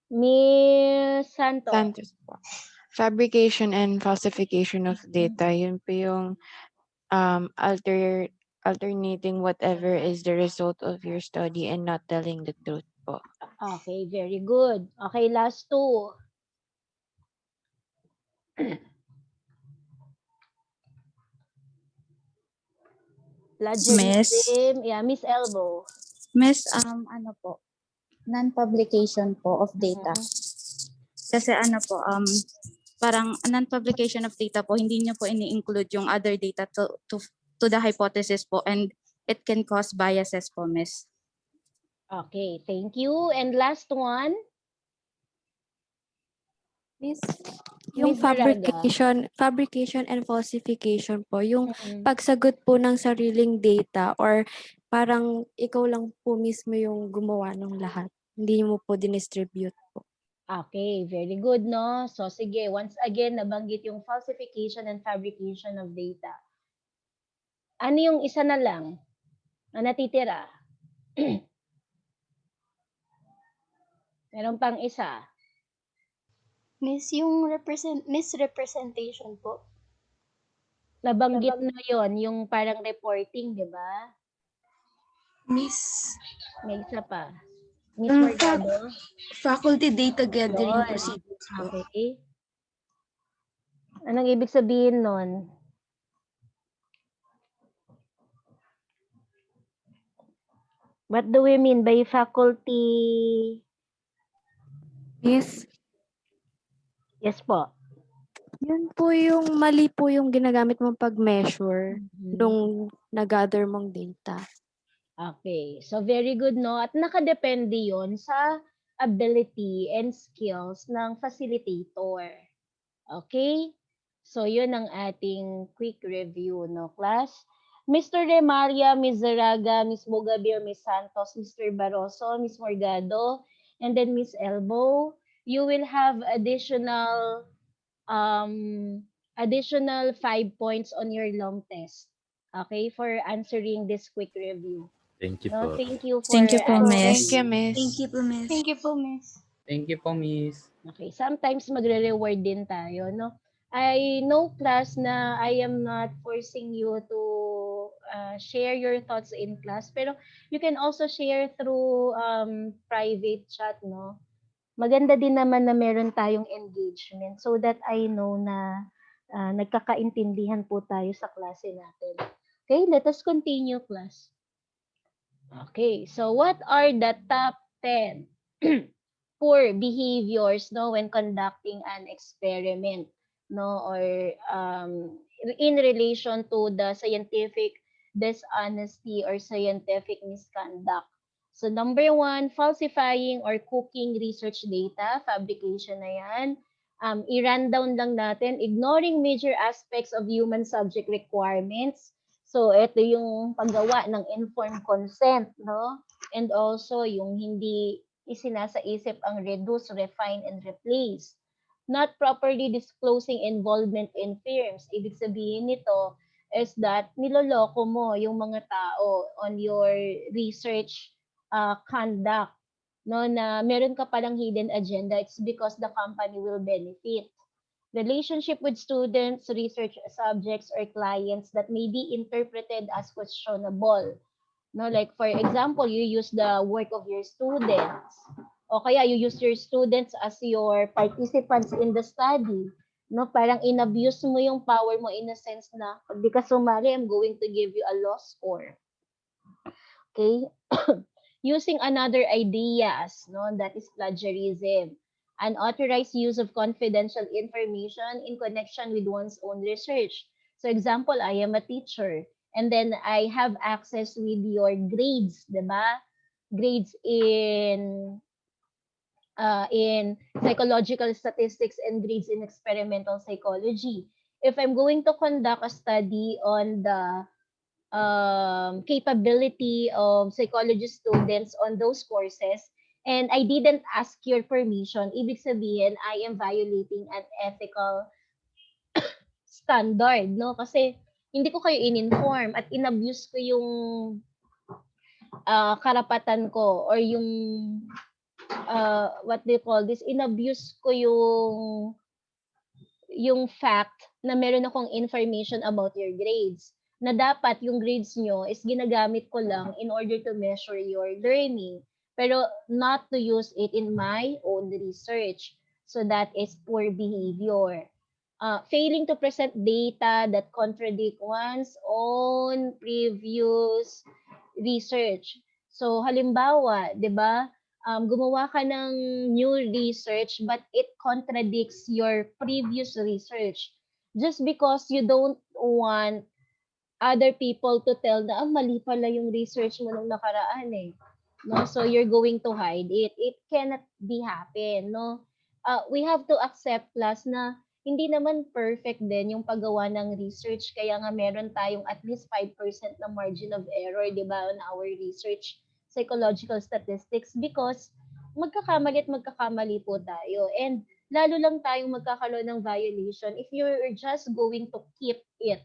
Miss Santos. Santos po. Fabrication and falsification of data. Yun po yung alternating whatever is the result of your study and not telling the truth po. Okay, very good. Okay, last 2. Plagiarism. Yeah, Miss Elbow. Miss po, non-publication po of data. Kasi po, parang non-publication of data po, hindi niyo po ini-include yung other data to the hypothesis po, and it can cause biases po, Miss. Okay, thank you. And last one. Miss, yung Miss Zaraga. fabrication and falsification po, yung Mhm. pagsagot po ng sariling data or parang ikaw lang po mismo yung gumawa ng lahat. Hindi mo po dinistribute po. Okay, very good, no? So, sige, once again, nabanggit yung falsification and fabrication of data. Ano yung isa na lang na natitira? Meron pang isa. Miss, yung misrepresentation po. Nabanggit na yon, yung parang reporting, di ba? Miss, May isa pa. Miss Morgado. faculty data gathering Yun. procedures po. Okay. Anong ibig sabihin nun? What do we mean by faculty? Miss, Yes po. yun po yung mali po yung ginagamit mong pag-measure nung nag-gather mong data. Okay. So, very good, no? At nakadepende yon sa ability and skills ng facilitator. Okay? So, yun ang ating quick review, no, class? Mr. Remaria, Ms. Zaraga, Ms. Bogaville, Ms. Santos, Mr. Barroso, Ms. Morgado, and then Ms. Elbow, you will have additional 5 points on your long test. Okay? For answering this quick review. Thank you No, po. thank you for Thank you po, Miss. Thank you, Miss. Thank you po, Miss. Thank you po, Miss. Thank you po, Miss. Okay, sometimes magre-reward din tayo, no? I know, class, na I am not forcing you to share your thoughts in class. Pero you can also share through private chat, no? Maganda din naman na meron tayong engagement so that I know na nagkakaintindihan po tayo sa klase natin. Okay, let us continue, class. Okay, so what are the top 10 poor behaviors, no, when conducting an experiment, no, or in relation to the scientific dishonesty or scientific misconduct? So number 1, falsifying or cooking research data, fabrication na yan. I-run down lang natin, ignoring major aspects of human subject requirements. So ito yung paggawa ng informed consent, no? And also yung hindi isinasaisip ang reduce, refine, and replace. Not properly disclosing involvement in firms. Ibig sabihin nito is that niloloko mo yung mga tao on your research conduct, no, na meron ka palang hidden agenda. It's because the company will benefit. Relationship with students, research subjects, or clients that may be interpreted as questionable. No, like for example, you use the work of your students, o kaya you use your students as your participants in the study. No, parang inabuse mo yung power mo in a sense na pag di ka sumali, I'm going to give you a low score. Okay? Using another ideas, no, that is plagiarism. Unauthorized use of confidential information in connection with one's own research. So example, I am a teacher and then I have access with your grades, diba? Grades in psychological statistics and grades in experimental psychology. If I'm going to conduct a study on the capability of psychology students on those courses, and I didn't ask your permission, ibig sabihin, I am violating an ethical standard, no? Kasi hindi ko kayo in-inform at inabuse ko yung karapatan ko or yung what do you call this? Inabuse ko yung fact na meron akong information about your grades. Na dapat yung grades nyo is ginagamit ko lang in order to measure your learning. Pero not to use it in my own research. So that is poor behavior. Failing to present data that contradict one's own previous research. So halimbawa, 'di ba? Gumawa ka ng new research but it contradicts your previous research. Just because you don't want other people to tell na mali pala yung research mo nung nakaraan eh. No? So you're going to hide it. It cannot be happen, no? We have to accept plus na hindi naman perfect din yung paggawa ng research kaya nga meron tayong at least 5% na margin of error, 'di ba, on our research psychological statistics because magkakamali po tayo and lalo lang tayong magkakaroon ng violation if you're just going to keep it,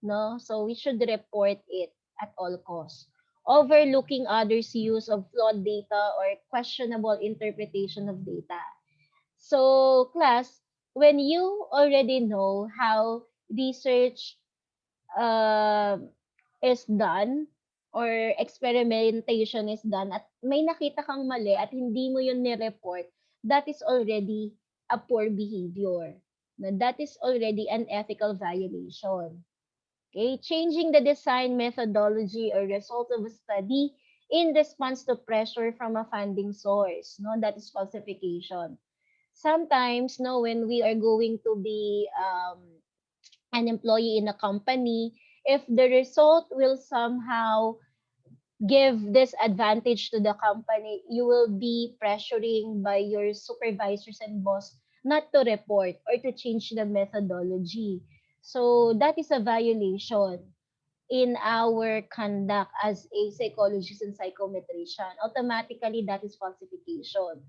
no? So we should report it at all costs. Overlooking others' use of flawed data or questionable interpretation of data. So, class, when you already know how research is done or experimentation is done at may nakita kang mali at hindi mo yun ni-report, that is already a poor behavior. No, that is already an ethical violation. Okay, changing the design methodology or result of a study in response to pressure from a funding source, no, that is falsification. Sometimes, no, when we are going to be an employee in a company, if the result will somehow give disadvantage to the company, you will be pressuring by your supervisors and boss not to report or to change the methodology. So that is a violation in our conduct as a psychologist and psychometrician. Automatically, that is falsification.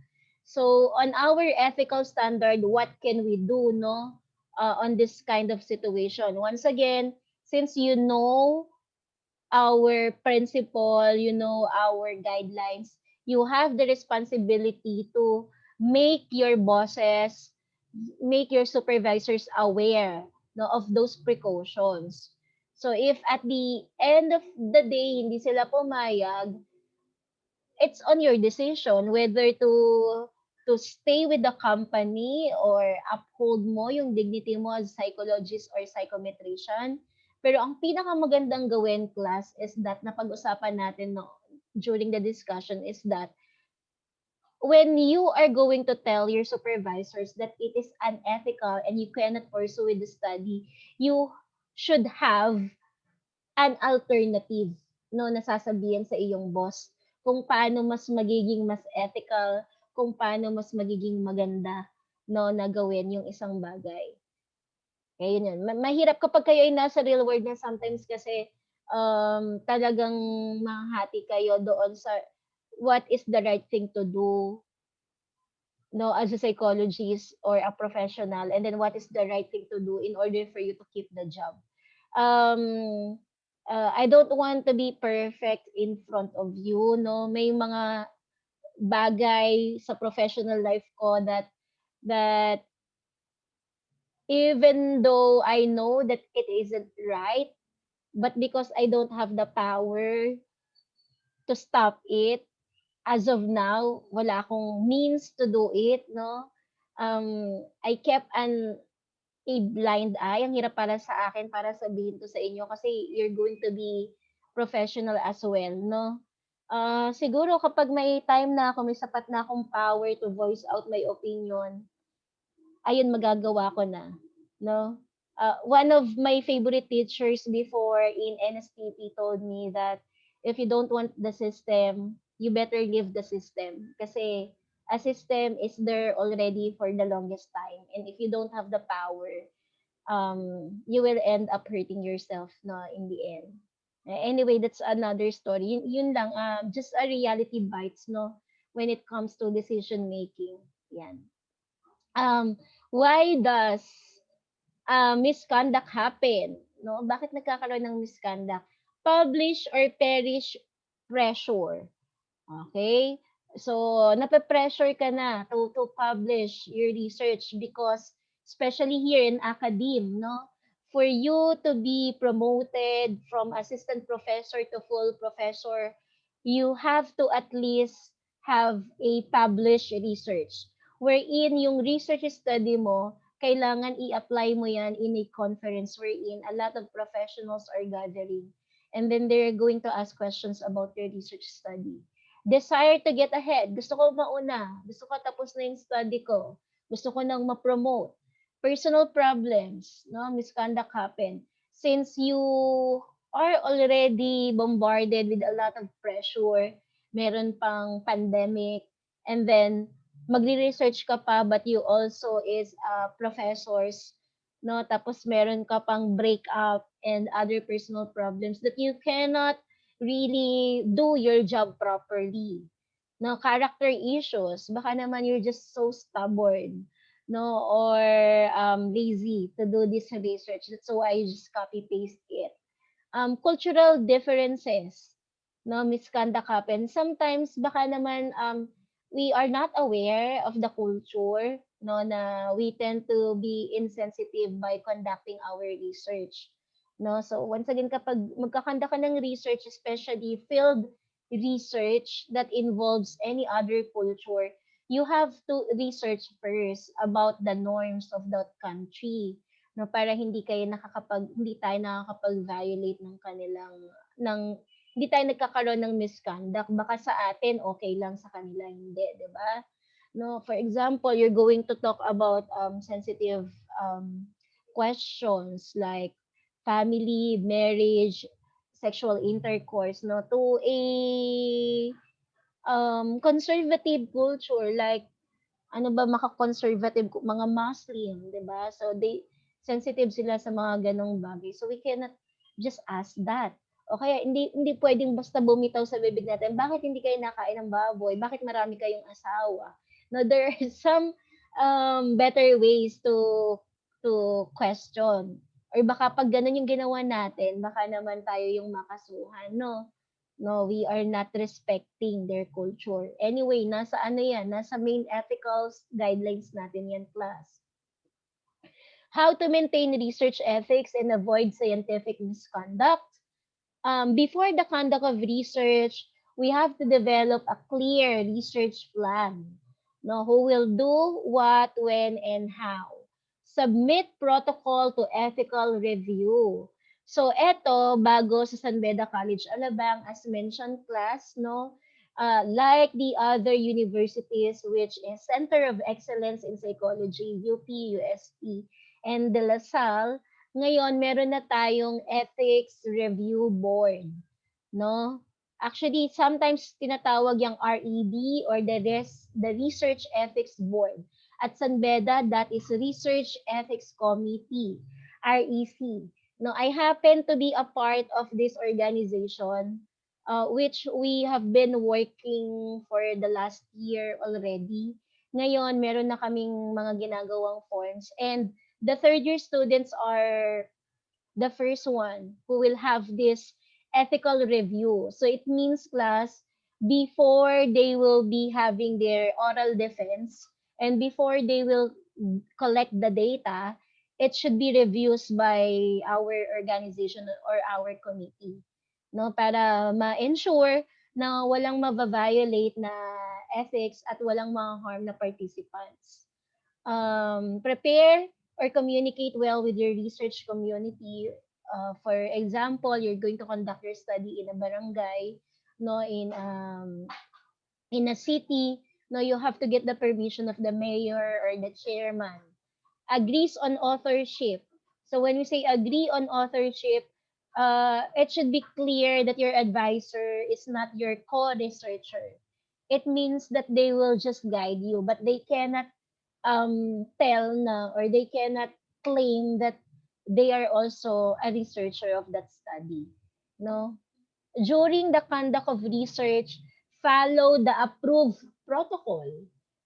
So on our ethical standard, what can we do, no, on this kind of situation? Once again, since you know our principle, you know our guidelines, you have the responsibility to make your bosses, make your supervisors aware, no, of those precautions. So if at the end of the day hindi sila pumayag, it's on your decision whether to stay with the company or uphold mo yung dignity mo as psychologist or psychometrician. Pero ang pinakamagandang gawin, class, is that napag-usapan natin no, during the discussion is that when you are going to tell your supervisors that it is unethical and you cannot pursue with the study, you should have an alternative no nasasabihan sa iyong boss kung paano mas magiging mas ethical, kung paano mas magiging maganda no na gawin yung isang bagay. Kaya yun. Mahirap kapag kayo ay nasa real world na sometimes kasi talagang mahati kayo doon sa what is the right thing to do no as a psychologist or a professional, and then what is the right thing to do in order for you to keep the job. I don't want to be perfect in front of you no, may mga bagay sa professional life ko that even though I know that it isn't right, but because I don't have the power to stop it, as of now, wala akong means to do it, no? I kept a blind eye. Ang hirap para sa akin para sabihin to sa inyo kasi you're going to be professional as well, no? Siguro kapag may time na ako, may sapat na akong power to voice out my opinion, ayun magagawa ko na, no? One of my favorite teachers before in NSTP told me that if you don't want the system, you better leave the system. Kasi a system is there already for the longest time. And if you don't have the power, you will end up hurting yourself no, in the end. Anyway, that's another story. Yun lang, just a reality bites, no, when it comes to decision making. Yan. Why does misconduct happen? No? Bakit nagkakaroon ng misconduct? Publish or perish pressure. Okay? So, nape-pressure ka na to publish your research because especially here in academe, no? For you to be promoted from assistant professor to full professor, you have to at least have a published research. Wherein yung research study mo, kailangan i-apply mo yan in a conference wherein a lot of professionals are gathering. And then they're going to ask questions about your research study. Desire to get ahead. Gusto ko mauna. Gusto ko tapos na yung study ko. Gusto ko nang ma-promote. Personal problems, no? Misconduct happen. Since you are already bombarded with a lot of pressure, meron pang pandemic, and then magre-research ka pa but you also is professors, no? Tapos meron ka pang breakup and other personal problems that you cannot really do your job properly. No, character issues. Baka naman you're just so stubborn, no, or lazy to do this research. That's why you just copy paste it. Cultural differences, no, misconduct happen. Sometimes baka naman we are not aware of the culture, no, na we tend to be insensitive by conducting our research. No, so once again kapag magkakanda ka ng research, especially field research that involves any other culture, you have to research first about the norms of that country, no, para hindi tayo nakakapag-violate ng kanilang hindi tayo nagkakaroon ng misconduct. Baka sa atin okay lang, sa kanila hindi, 'di ba? No, for example, you're going to talk about sensitive questions like family, marriage, sexual intercourse, no, to a conservative culture like ano ba maka-conservative mga Muslim, 'di ba? So they sensitive sila sa mga ganong bagay. So we cannot just ask that. O kaya hindi pwedeng basta bumitaw sa bibig natin, bakit hindi kayo nakain ng baboy? Bakit marami kayong asawa? No, there are some better ways to question. Or baka pag ganun yung ginawa natin, baka naman tayo yung makasuhan, no? No, we are not respecting their culture. Anyway, nasa ano yan, nasa main ethical guidelines natin yan, class. how to maintain research ethics and avoid scientific misconduct. Before the conduct of research, we have to develop a clear research plan. No, who will do what, when, and how. Submit protocol to ethical review. So eto, bago sa San Beda College Alabang, as mentioned class, no, like the other universities, which is Center of Excellence in Psychology, UP, USP, and De La Salle, ngayon meron na tayong ethics review board, no? Actually, sometimes tinatawag yung REB or the Research Ethics Board. At Sanbeda, that is Research Ethics Committee, REC. No, I happen to be a part of this organization, which we have been working for the last year already. Ngayon, meron na kaming mga ginagawang forms, and the third year students are the first one who will have this ethical review. So it means class, before they will be having their oral defense and before they will collect the data, it should be reviewed by our organization or our committee. No, para ma-ensure na walang ma-violate na ethics at walang ma-harm na participants. Prepare or communicate well with your research community. For example, you're going to conduct your study in a barangay, no, in a city, no, you have to get the permission of the mayor or the chairman. Agrees on authorship. So when we say agree on authorship, it should be clear that your advisor is not your co-researcher. It means that they will just guide you, but they cannot tell na or they cannot claim that they are also a researcher of that study. No? During the conduct of research, follow the approved protocol.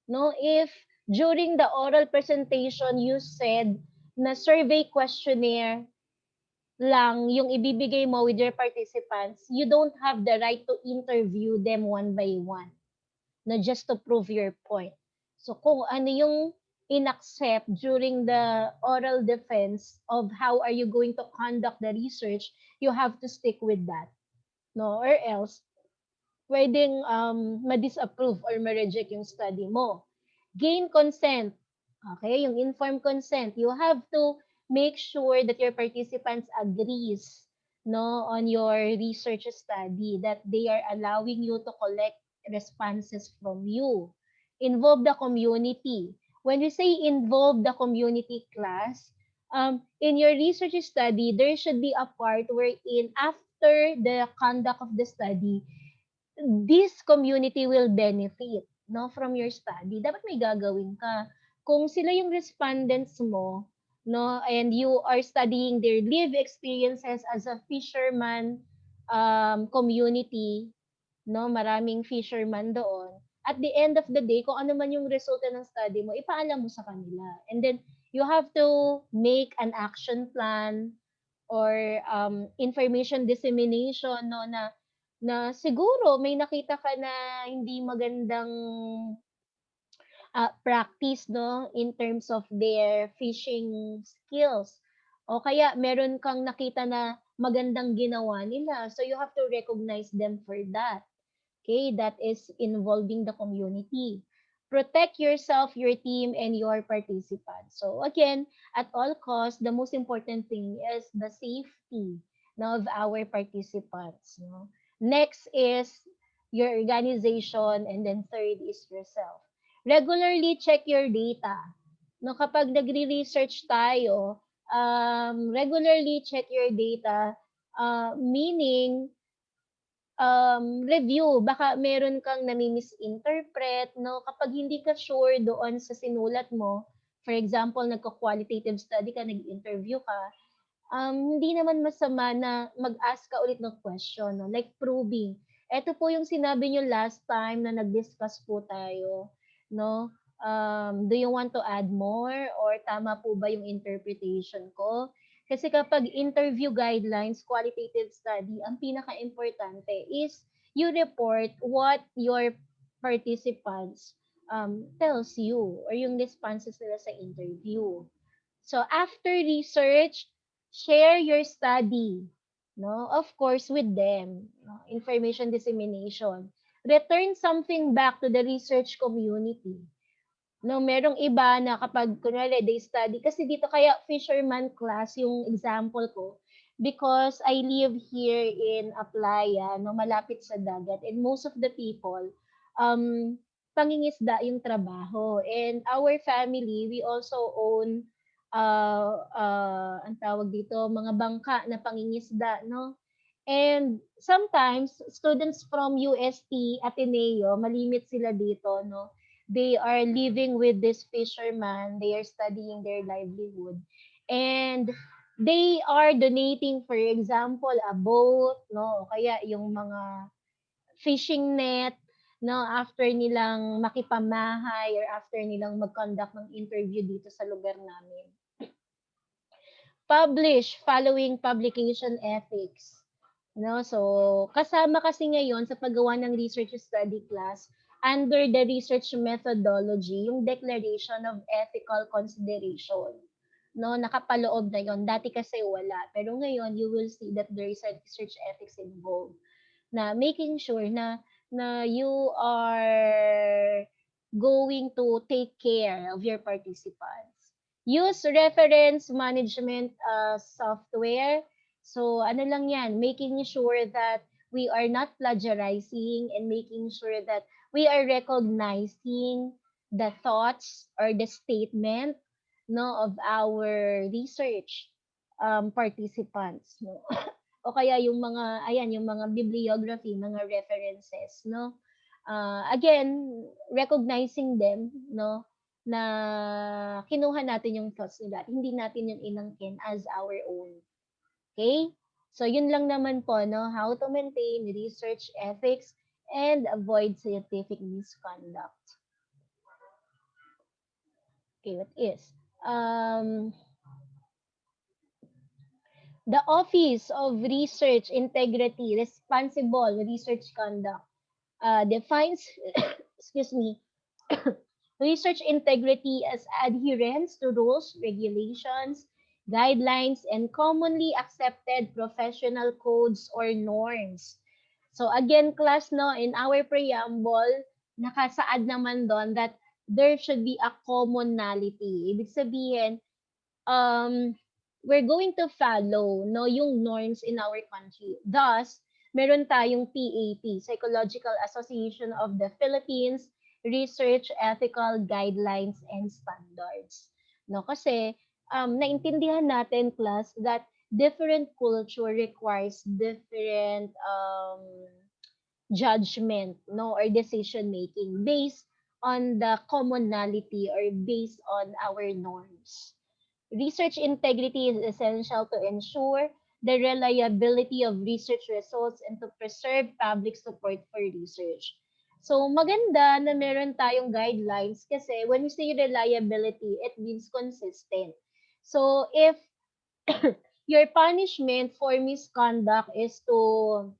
No? If during the oral presentation you said na survey questionnaire lang yung ibibigay mo with your participants, you don't have the right to interview them one by one, na just to prove your point. So kung ano yung inaccept during the oral defense of how are you going to conduct the research, you have to stick with that. No? Or else, pwedeng ma-disapprove or ma-reject yung study mo. Gain consent. Okay, yung informed consent. You have to make sure that your participants agrees, no, on your research study, that they are allowing you to collect responses from you. Involve the community. When we say involve the community class, in your research study, there should be a part wherein after the conduct of the study, this community will benefit, no, from your study. Dapat may gagawin ka. Kung sila yung respondents mo, no, and you are studying their lived experiences as a fisherman community, no, maraming fisherman doon. At the end of the day, kung ano man yung resulta ng study mo, ipaalam mo sa kanila. And then you have to make an action plan or information dissemination, no, na siguro may nakita ka na hindi magandang practice, no, in terms of their fishing skills. O kaya meron kang nakita na magandang ginawa nila. So you have to recognize them for that. Okay, that is involving the community. Protect yourself, your team, and your participants. So again, at all costs, the most important thing is the safety, no, of our participants. No? Next is your organization, and then third is yourself. Regularly check your data. No, kapag nagre-research tayo, regularly check your data, meaning review, baka meron kang nami-misinterpret, no? Kapag hindi ka sure doon sa sinulat mo, for example, nagko-qualitative study ka, nag-interview ka, hindi naman masama na mag-ask ka ulit ng question, no? Like probing. Ito po yung sinabi nyo last time na nag-discuss po tayo, no? Do you want to add more or tama po ba yung interpretation ko? Kasi kapag interview guidelines, qualitative study, ang pinaka-importante is you report what your participants tells you or yung responses nila sa interview. So after research, share your study, no? Of course, with them. No? Information dissemination. Return something back to the research community. No, merong iba na kapag kunwari they study, kasi dito kaya fisherman class yung example ko, because I live here in Aplaya, no, malapit sa dagat, and most of the people, pangingisda yung trabaho. And our family, we also own, ang tawag dito, mga bangka na pangingisda, no? And sometimes, students from UST, Ateneo, malimit sila dito, no? They are living with this fisherman. They are studying their livelihood. And they are donating, for example, a boat, no? O kaya yung mga fishing net, no? After nilang makipamahay or after nilang mag-conduct ng interview dito sa lugar namin. Publish following publication ethics. No, so kasama kasi ngayon sa paggawa ng research study class under the research methodology yung declaration of ethical consideration. No, nakapaloob na yon. Dati kasi wala, pero ngayon you will see that there is a research ethics involved na making sure na you are going to take care of your participants. Use reference management software. So, ano lang yan, making sure that we are not plagiarizing and making sure that we are recognizing the thoughts or the statement, no, of our research participants, no. O kaya yung mga, ayan, yung mga bibliography, mga references, no. Again, recognizing them, no, na kinuha natin yung thoughts nila. Hindi natin yun inangkin as our own. Okay? So, yun lang naman po, no? How to maintain research ethics and avoid scientific misconduct. Okay, what is? The Office of Research Integrity, Responsible Research Conduct defines, excuse me, research integrity as adherence to rules, regulations, guidelines, and commonly accepted professional codes or norms. So again, class, no, in our preamble, nakasaad naman doon that there should be a commonality. Ibig sabihin, we're going to follow, no, yung norms in our country. Thus, meron tayong PAP, Psychological Association of the Philippines, Research Ethical Guidelines and Standards. No, kasi naintindihan natin, class, that different culture requires different judgment, no, or decision making based on the commonality or based on our norms. Research integrity is essential to ensure the reliability of research results and to preserve public support for research. So, maganda na meron tayong guidelines kasi when we say reliability, it means consistent. So, if your punishment for misconduct is to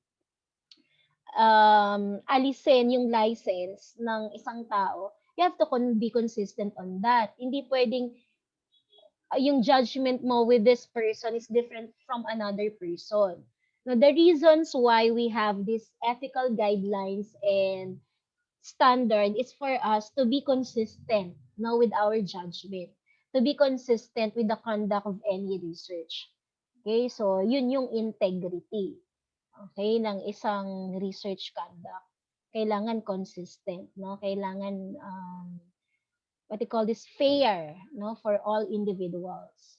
alisin yung license ng isang tao, you have to be consistent on that. Hindi pwedeng yung judgment mo with this person is different from another person. Now, the reasons why we have these ethical guidelines and standard is for us to be consistent, no, with our judgment, to be consistent with the conduct of any research. Okay, so yun yung integrity, okay, ng isang research conduct. Kailangan consistent, no? Kailangan what you call this, fair, no, for all individuals.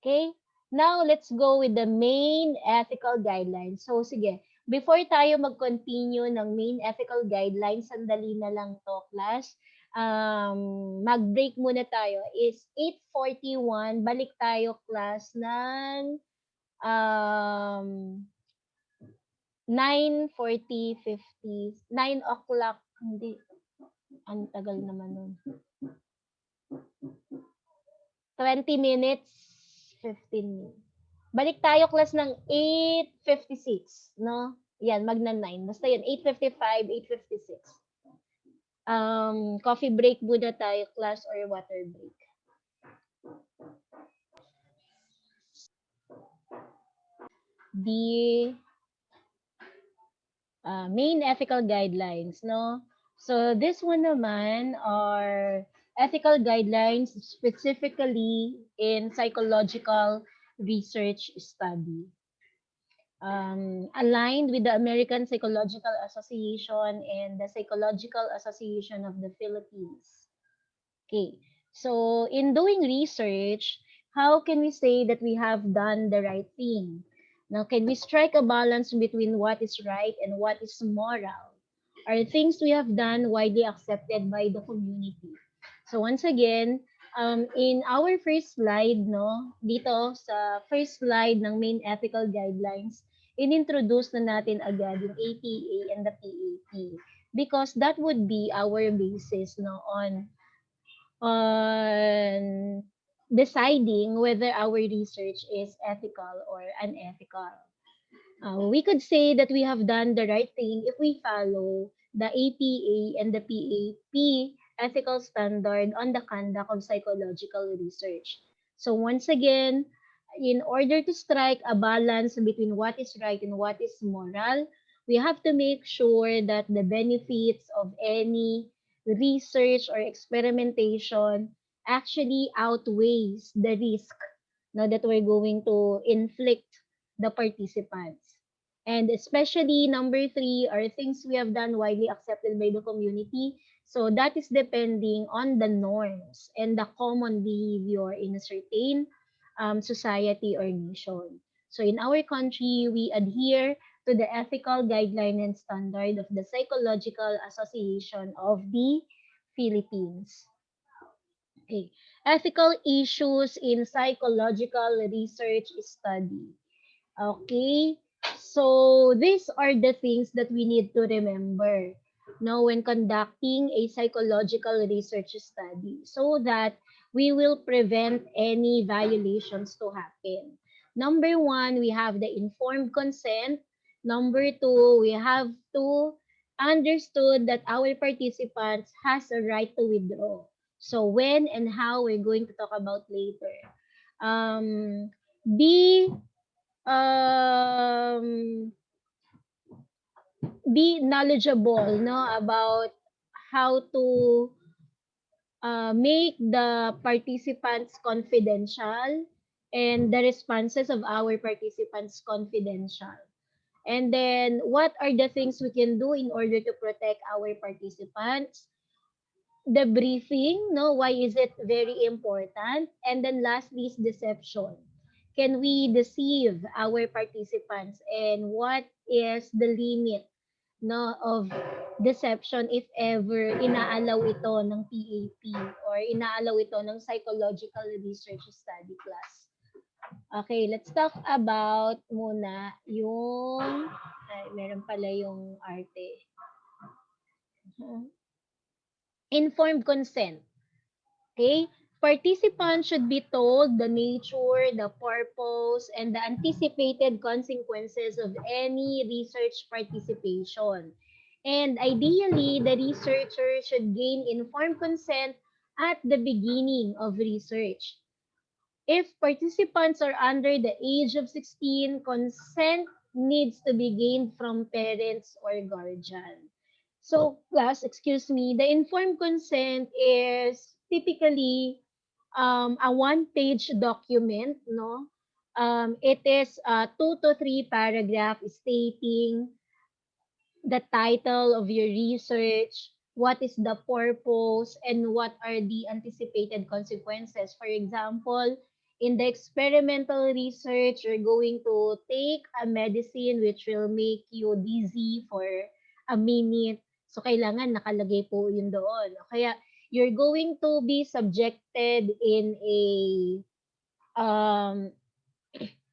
Okay? Now, let's go with the main ethical guidelines. So, sige, before tayo mag-continue ng main ethical guidelines, sandali na lang to, class. Mag-break muna tayo. Is 8:41. Balik tayo, class, ng 9:40, 50, 9 o'clock. Hindi. Ang tagal naman nun. 20 minutes, 15 minutes. Balik tayo, class, ng 8:56, no? Yan, magna 9. Basta yun, 8:55, 8:56. Coffee break muna tayo, class, or water break. the main ethical guidelines, no? So this one naman are ethical guidelines specifically in psychological research study. Aligned with the American Psychological Association and the Psychological Association of the Philippines. Okay, so in doing research, how can we say that we have done the right thing? Now, can we strike a balance between what is right and what is moral? Are things we have done widely accepted by the community? So once again, in our first slide, no, dito sa first slide ng main ethical guidelines, inintroduce na natin agad yung APA and the PAP because that would be our basis, no, on deciding whether our research is ethical or unethical. We could say that we have done the right thing if we follow the APA and the PAP ethical standard on the conduct of psychological research. So once again, in order to strike a balance between what is right and what is moral, we have to make sure that the benefits of any research or experimentation actually outweighs the risk now that we're going to inflict the participants. And especially number 3 are things we have done widely accepted by the community. So that is depending on the norms and the common behavior in a certain society or nation. So in our country, we adhere to the ethical guideline and standard of the Psychological Association of the Philippines. Okay. Ethical issues in psychological research study. Okay, so these are the things that we need to remember now when conducting a psychological research study so that we will prevent any violations to happen. Number 1, we have the informed consent. Number 2, we have to understood that our participants has a right to withdraw. So when and how we're going to talk about later. Be um, be knowledgeable no about how to make the participants confidential and the responses of our participants confidential. And then what are the things we can do in order to protect our participants? The briefing, no, why is it very important? And then lastly is deception. Can we deceive our participants? And what is the limit no of deception if ever inaalaw ito ng PAP or inaalaw ito ng psychological research study class? Okay, let's talk about muna yung meron pala yung arte. Informed consent. Okay? Participants should be told the nature, the purpose, and the anticipated consequences of any research participation. And ideally, the researcher should gain informed consent at the beginning of research. If participants are under the age of 16, consent needs to be gained from parents or guardian. So, class, excuse me, the informed consent is typically a one-page document, no? It is 2 to 3 paragraph stating the title of your research, what is the purpose, and what are the anticipated consequences. For example, in the experimental research, you're going to take a medicine which will make you dizzy for a minute. So, kailangan nakalagay po yun doon. Kaya, you're going to be subjected in a um,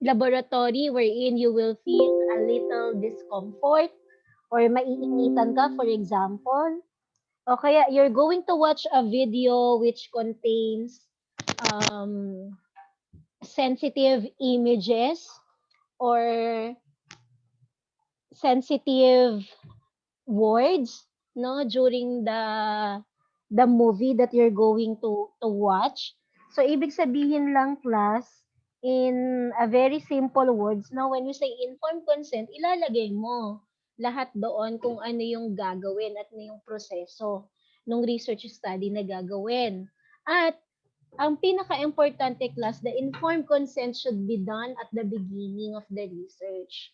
laboratory wherein you will feel a little discomfort or maiinitan ka, for example. O kaya you're going to watch a video which contains sensitive images or sensitive words no during the movie that you're going to watch. So ibig sabihin lang class, in a very simple words, no, when you say informed consent, ilalagay mo lahat doon kung ano yung gagawin at ano yung proseso ng research study na gagawin. At ang pinaka-importante, class, the informed consent should be done at the beginning of the research.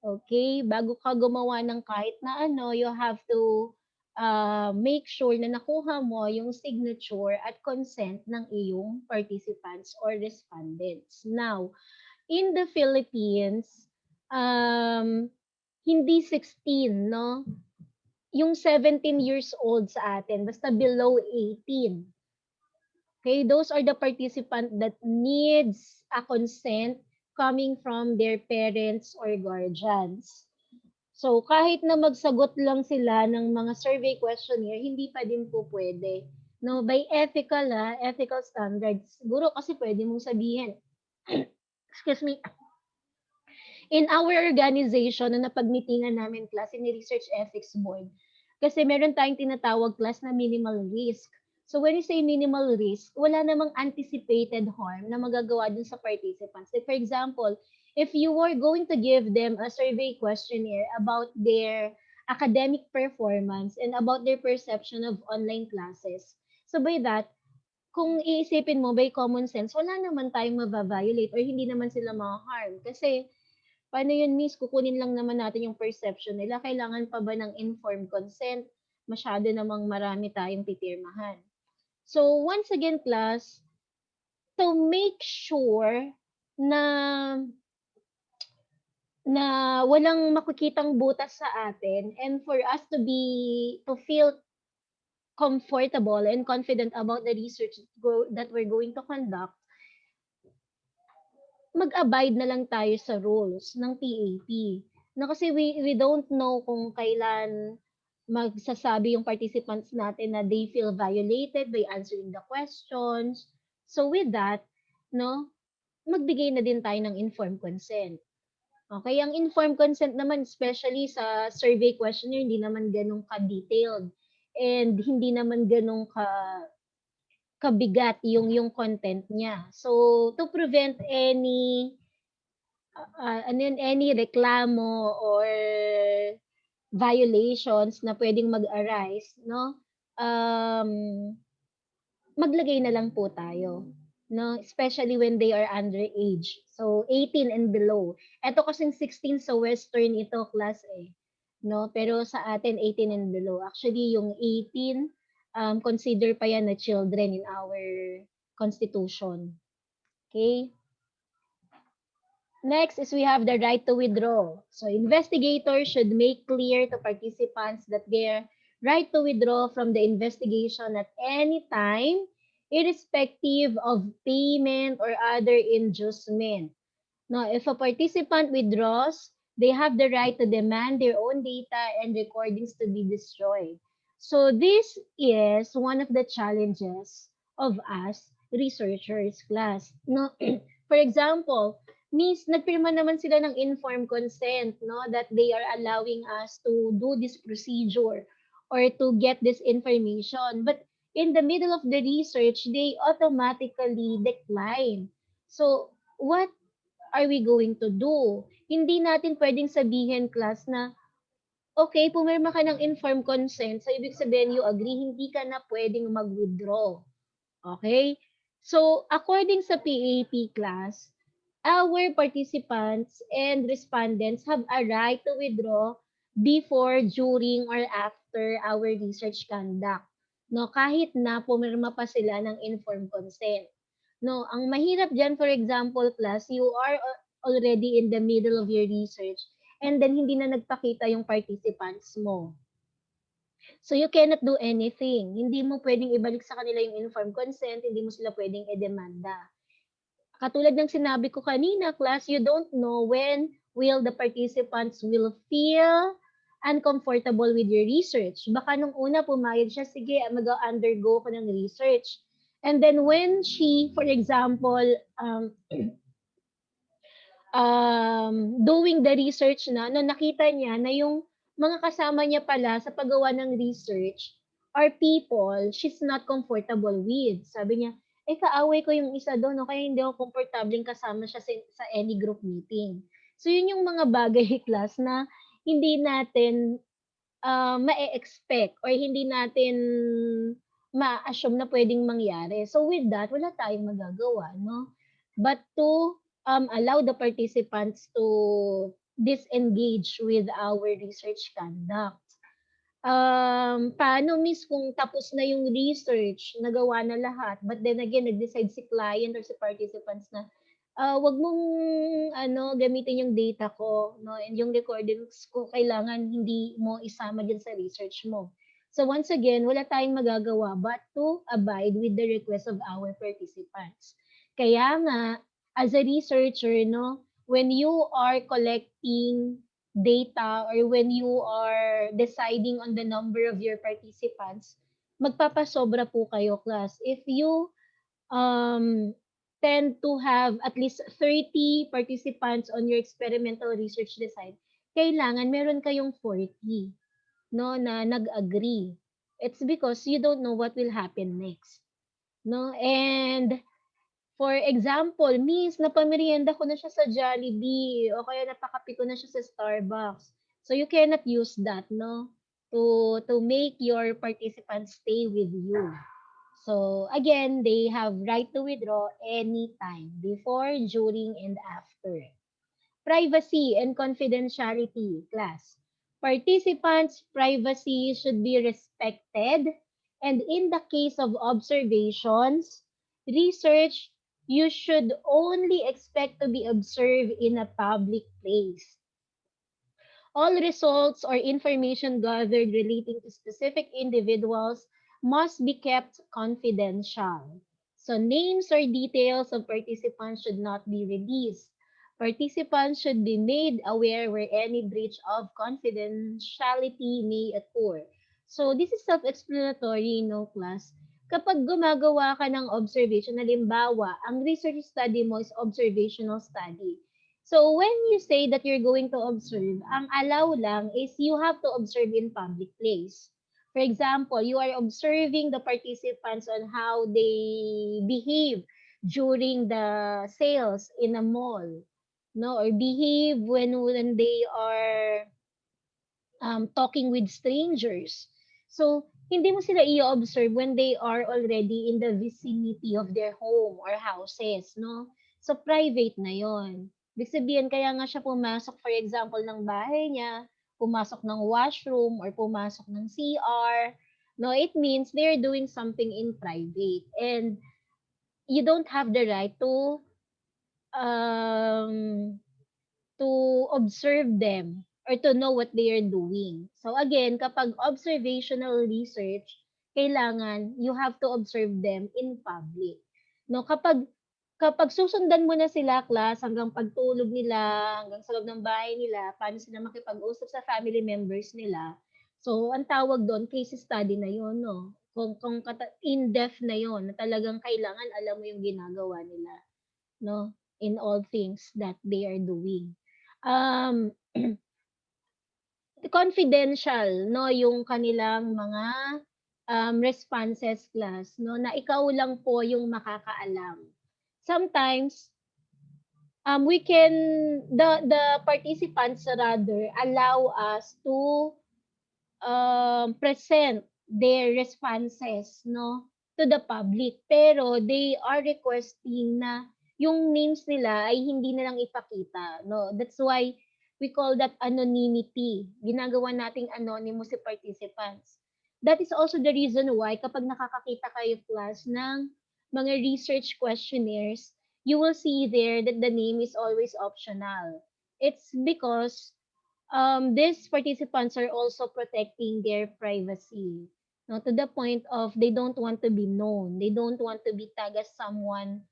Okay? Bago ka gumawa ng kahit na ano, you have to make sure na nakuha mo yung signature at consent ng iyong participants or respondents. Now, in the Philippines, hindi 16, no? Yung 17 years old sa atin, basta below 18. Okay, those are the participants that needs a consent coming from their parents or guardians. So, kahit na magsagot lang sila ng mga survey questionnaire, hindi pa din po pwede. No, by ethical standards, siguro kasi pwede mong sabihin, excuse me, in our organization, na napag-meetingan namin, class, in the Research Ethics Board, kasi meron tayong tinatawag, class, na minimal risk. So when you say minimal risk, wala namang anticipated harm na magagawa dun sa participants. Like for example, if you were going to give them a survey questionnaire about their academic performance and about their perception of online classes, so by that, kung iisipin mo by common sense, wala naman tayong mababiolate or hindi naman sila ma-harm. Kasi paano yun, miss? Kukunin lang naman natin yung perception nila. Kailangan pa ba ng informed consent? Masyado namang marami tayong pipirmahan. So, once again, class, to make sure na walang makikitang butas sa atin and for us to feel comfortable and confident about the research that we're going to conduct, mag-abide na lang tayo sa rules ng PAP. Na kasi we don't know kung kailan magsasabi yung participants natin na they feel violated by answering the questions. So with that, no, magbigay na din tayo ng informed consent. Okay, ang informed consent naman, especially sa survey questionnaire, hindi naman ganun ka-detailed and hindi naman ganun kabigat yung content niya. So to prevent any any reklamo or violations na pwedeng mag-arise, no? Maglagay na lang po tayo, no? Especially when they are underage. So 18 and below. Ito kasing 16 sa Western ito, class eh. No? Pero sa atin 18 and below. Actually yung 18 consider pa yan na children in our constitution. Okay? Next is we have the right to withdraw. So investigators should make clear to participants that their right to withdraw from the investigation at any time, irrespective of payment or other inducement. Now, if a participant withdraws, they have the right to demand their own data and recordings to be destroyed. So this is one of the challenges of us researchers, class. No, for example, Miss, nagpirma naman sila ng informed consent, no, that they are allowing us to do this procedure or to get this information. But in the middle of the research, they automatically decline. So, what are we going to do? Hindi natin pwedeng sabihin, class, na okay, pumirma ka ng informed consent, so ibig sabihin you agree, hindi ka na pwedeng mag-withdraw. Okay? So, according sa PAP, class, our participants and respondents have a right to withdraw before, during, or after our research conduct. No, kahit na pumirma pa sila ng informed consent. No, ang mahirap dyan, for example, class, you are already in the middle of your research and then hindi na nagpakita yung participants mo. So you cannot do anything. Hindi mo pwedeng ibalik sa kanila yung informed consent, hindi mo sila pwedeng edemanda. Katulad ng sinabi ko kanina, class, you don't know when will the participants will feel uncomfortable with your research. Baka nung una pumayag siya, sige, mag-undergo ko ng research. And then when she, for example, doing the research na, no, nakita niya na yung mga kasama niya pala sa paggawa ng research are people she's not comfortable with. Sabi niya, kaaway ko yung isa doon, no? Kaya hindi ako komportableng kasama siya sa any group meeting. So, yun yung mga bagay, class, na hindi natin ma-expect or hindi natin ma-assume na pwedeng mangyari. So, with that, wala tayong magagawa, no? But to allow the participants to disengage with our research conduct. Paano miss kung tapos na yung research, nagawa na lahat, but then again, nag-decide si client or si participants na, wag mong gamitin yung data ko, no? And yung recordings ko, kailangan hindi mo isama dyan sa research mo. So once again, wala tayong magagawa but to abide with the request of our participants. Kaya nga, as a researcher, no, when you are collecting data or when you are deciding on the number of your participants, magpapasobra po kayo, class. If you tend to have at least 30 participants on your experimental research design, kailangan meron kayong 40, no, na nag-agree. It's because you don't know what will happen next, no? And for example, miss, napamerienda ko na siya sa Jollibee o kaya napakape ko na siya sa Starbucks. So you cannot use that, no, to make your participants stay with you. So again, they have right to withdraw anytime, before, during, and after. Privacy and confidentiality, class. Participants' privacy should be respected, and in the case of observations, research, you should only expect to be observed in a public place. All results or information gathered relating to specific individuals must be kept confidential. So names or details of participants should not be released. Participants should be made aware where any breach of confidentiality may occur. So this is self-explanatory, no, class? Kapag gumagawa ka ng observation, halimbawa, ang research study mo is observational study. So when you say that you're going to observe, ang allow lang is you have to observe in public place. For example, you are observing the participants on how they behave during the sales in a mall, no, or behave when they are talking with strangers. So hindi mo sila i-observe when they are already in the vicinity of their home or houses, no? So private na yon. Ibig sabihin, kaya nga siya pumasok, for example, ng bahay niya, pumasok ng washroom, or pumasok ng CR, no, it means they're doing something in private. And you don't have the right um, to observe them or to know what they are doing. So again, kapag observational research, kailangan you have to observe them in public. No, kapag susundan mo na sila, class, hanggang pagtulog nila, hanggang sa loob ng bahay nila, paano sila makipag-usap sa family members nila. So, ang tawag doon, case study na yun, no? Kung in-depth na yun, na talagang kailangan alam mo yung ginagawa nila, no? In all things that they are doing. Confidential, no, yung kanilang mga responses, class, no, na ikaw lang po yung makakaalam. Sometimes we can the participants rather allow us to present their responses, no, to the public, pero they are requesting na yung names nila ay hindi na lang ipakita, no. That's why we call that anonymity. Ginagawa nating anonymous si participants. That is also the reason why kapag nakakakita kayo, class, ng mga research questionnaires, you will see there that the name is always optional. It's because these participants are also protecting their privacy, no, to the point of they don't want to be known. They don't want to be tagged as someone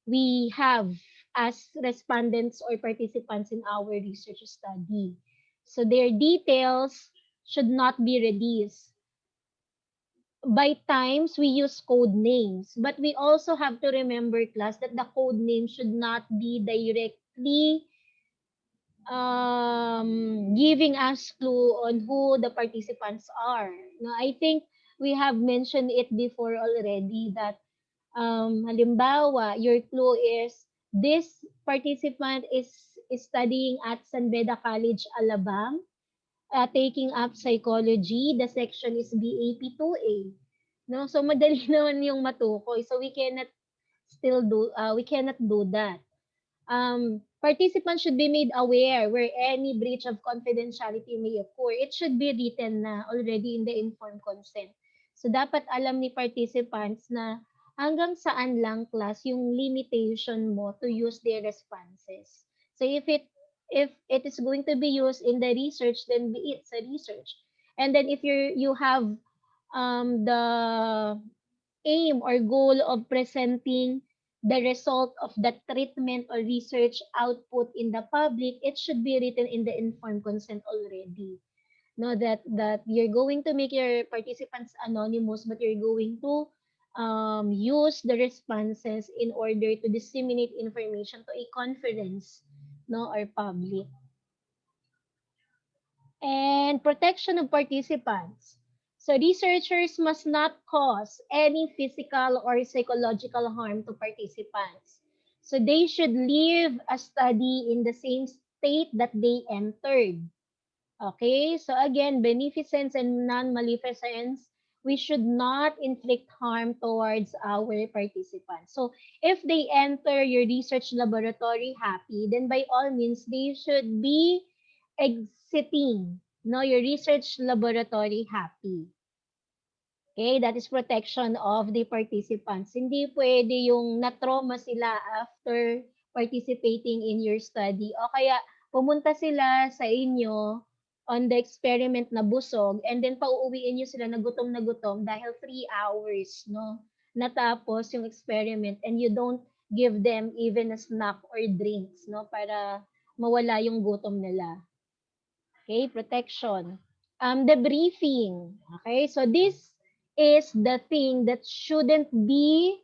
we have as respondents or participants in our research study. So their details should not be released. By times, we use code names, but we also have to remember, class, that the code name should not be directly giving us clue on who the participants are. No, I think we have mentioned it before already that Halimbawa, your clue is this participant is studying at San Beda College, Alabang, taking up psychology. The section is BAP2A. No, so madali naman yung matukoy. So we cannot do that. Participants should be made aware where any breach of confidentiality may occur. It should be written na already in the informed consent. So dapat alam ni participants na hanggang saan lang class yung limitation mo to use their responses. So if it is going to be used in the research, then it's a research. And then if you have the aim or goal of presenting the result of that treatment or research output in the public, it should be written in the informed consent already. No, that you're going to make your participants anonymous, but you're going to use the responses in order to disseminate information to a conference, no, or public. And protection of participants. So researchers must not cause any physical or psychological harm to participants. So they should leave a study in the same state that they entered. Okay, so again, beneficence and non-maleficence, we should not inflict harm towards our participants. So if they enter your research laboratory happy, then by all means, they should be exiting your research laboratory happy. Okay, that is protection of the participants. Hindi pwede yung na-trauma sila after participating in your study. O kaya pumunta sila sa inyo on the experiment na busog and then pauuwiin nyo sila na gutom dahil 3 hours, no? Natapos yung experiment and you don't give them even a snack or drinks, no? Para mawala yung gutom nila. Okay, protection. Debriefing. Okay, so this is the thing that shouldn't be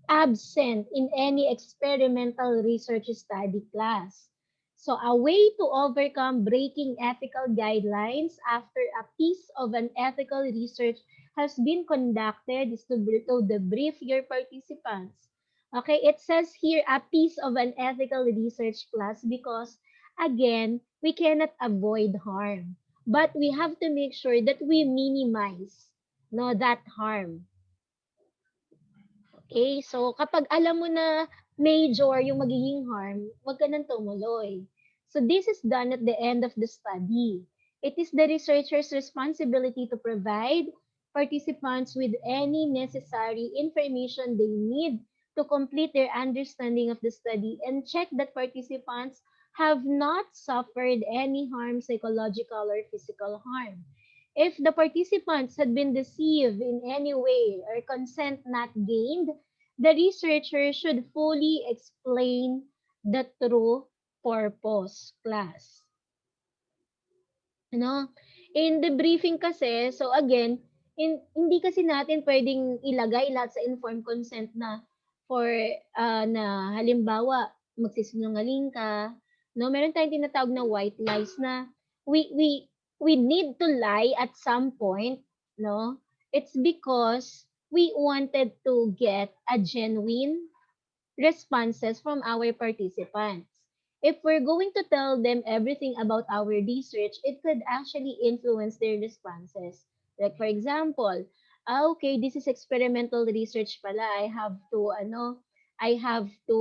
absent in any experimental research study class. So a way to overcome breaking ethical guidelines after a piece of an ethical research has been conducted is to debrief your participants. Okay, it says here a piece of an ethical research class because again, we cannot avoid harm. But we have to make sure that we minimize that harm. Okay, so kapag alam mo na major yung magiging harm, wag ka nang tumuloy. So this is done at the end of the study. It is the researcher's responsibility to provide participants with any necessary information they need to complete their understanding of the study and check that participants have not suffered any harm, psychological or physical harm. If the participants had been deceived in any way or consent not gained, the researcher should fully explain the true purpose, class. In the briefing kasi, so again, hindi kasi natin pwedeng ilagay lahat sa informed consent na for na halimbawa magsisinungaling ka, meron tayong tinatawag na white lies na we need to lie at some point, it's because we wanted to get a genuine responses from our participants. If we're going to tell them everything about our research, it could actually influence their responses. Like for example, okay, this is experimental research pala. I have to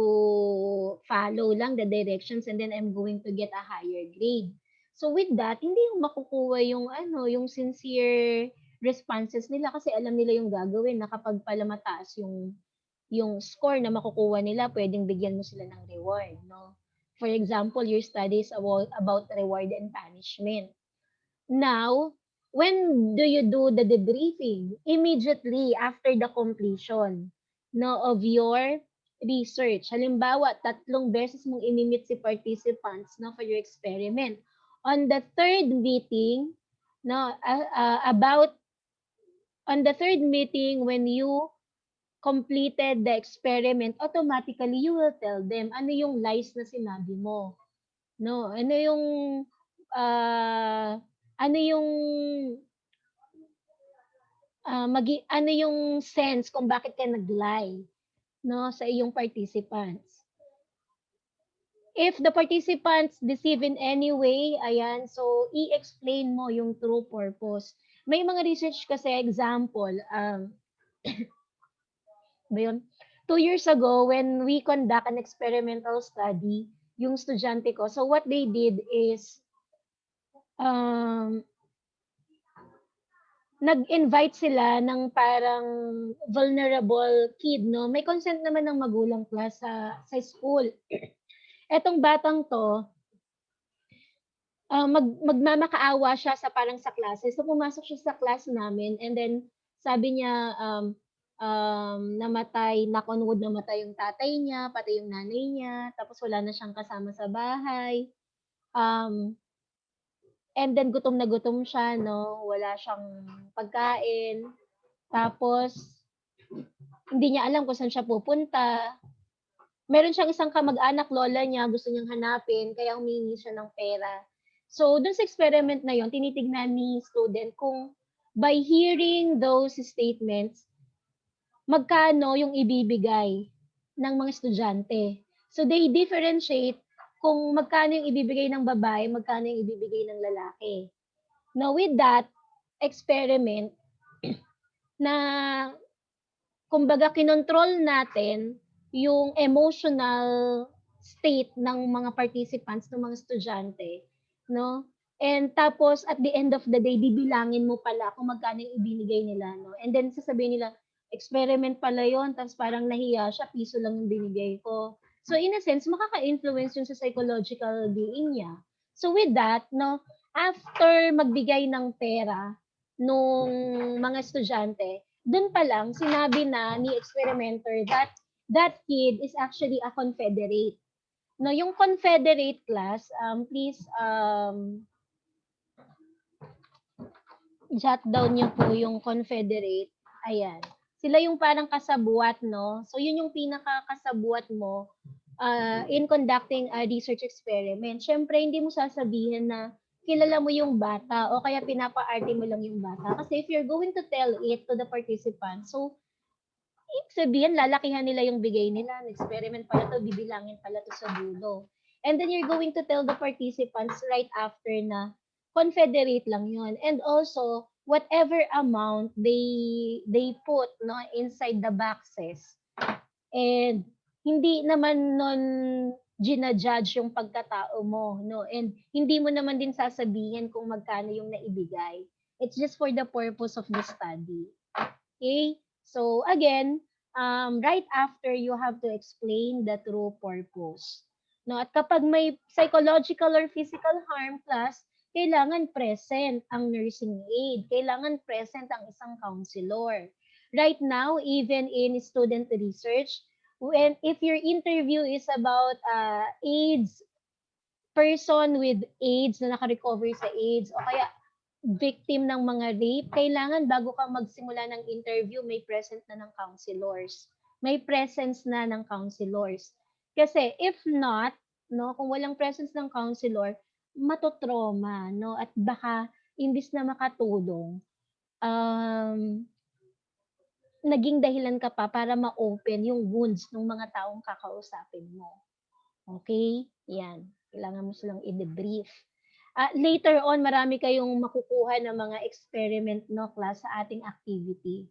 follow lang the directions and then I'm going to get a higher grade. So with that, hindi yung makukuha yung sincere responses nila kasi alam nila yung gagawin na kapag pala mataas yung score na makukuha nila, pwedeng bigyan mo sila ng reward, no? For example, your studies about reward and punishment. Now, when do you do the debriefing? Immediately after the completion of your research. Halimbawa, 3 beses mong imimit si participants for your experiment. On the third meeting, when you completed the experiment, automatically you will tell them ano yung lies na sinabi mo. Ano yung ano yung sense kung bakit ka nag-lie, no, sa iyong participants. If the participants deceive in any way, ayan, so i-explain mo yung true purpose. May mga research kasi, example, ba yun? 2 years ago, when we conduct an experimental study, yung estudyante ko, so what they did is, nag-invite sila ng parang vulnerable kid, no? May consent naman ng magulang class sa school. Etong batang to, magmamakaawa siya sa parang sa klase. So, pumasok siya sa class namin and then sabi niya, namatay, knock on wood, namatay yung tatay niya, pati yung nanay niya, tapos wala na siyang kasama sa bahay. And then gutom na gutom siya, no? Wala siyang pagkain. Tapos, hindi niya alam kung saan siya pupunta. Meron siyang isang kamag-anak, lola niya, gusto niyang hanapin, kaya humingi siya ng pera. So, dun sa experiment na yon, tinitignan ni student kung by hearing those statements, magkano yung ibibigay ng mga estudyante. So, they differentiate kung magkano yung ibibigay ng babae, magkano yung ibibigay ng lalaki. Now, with that experiment, na kumbaga kinontrol natin yung emotional state ng mga participants, ng mga estudyante, no? And tapos, at the end of the day, bibilangin mo pala kung magkano yung ibinigay nila, no? And then, sasabihin nila, experiment pala yon, tapos parang nahiya siya, piso lang yung binigay ko. So, in a sense, makaka-influence yun sa psychological being niya. So, with that, no, after magbigay ng pera nung mga estudyante, dun pa lang, sinabi na ni experimenter that kid is actually a Confederate. No, yung Confederate class, please jot down niyo po yung Confederate. Ayan. Sila yung parang kasabuat, no? So, yun yung pinaka-kasabuat mo in conducting a research experiment. Siyempre, hindi mo sasabihin na kilala mo yung bata o kaya pinapa-arte mo lang yung bata. Kasi if you're going to tell it to the participants, so, ibig sabihin, lalakihan nila yung bigay nila. Experiment pala to, bibilangin pala to sa dulo. And then you're going to tell the participants right after na Confederate lang yun. And also, whatever amount they put no inside the boxes. And hindi naman nun ginajudge yung pagkatao mo, no? And hindi mo naman din sasabihin kung magkano yung naibigay. It's just for the purpose of the study. Okay? So, again, right after, you have to explain the true purpose. No? At kapag may psychological or physical harm class, kailangan present ang nursing aid. Kailangan present ang isang counselor. Right now, even in student research, if your interview is about AIDS, person with AIDS na naka-recover sa AIDS, o kaya victim ng mga rape, kailangan bago ka magsimula ng interview, may present na ng counselors. May presence na ng counselors. Kasi if not, no, kung walang presence ng counselor, matotrauma, no, at baka imbis na makatulong, naging dahilan ka pa para ma-open yung wounds ng mga taong kakausapin mo. Okay? Yan. Kailangan mo silang i-debrief. Later on, marami kayong makukuha ng mga experiment, no, class sa ating activity.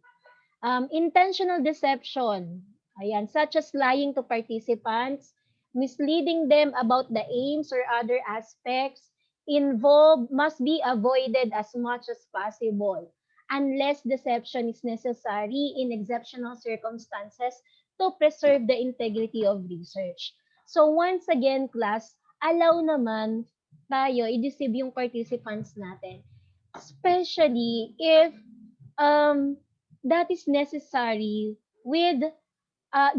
Intentional deception, ayan, such as lying to participants, misleading them about the aims or other aspects involved must be avoided as much as possible unless deception is necessary in exceptional circumstances to preserve the integrity of research. So once again, class, allow naman tayo i-deceive yung participants natin. Especially if that is necessary with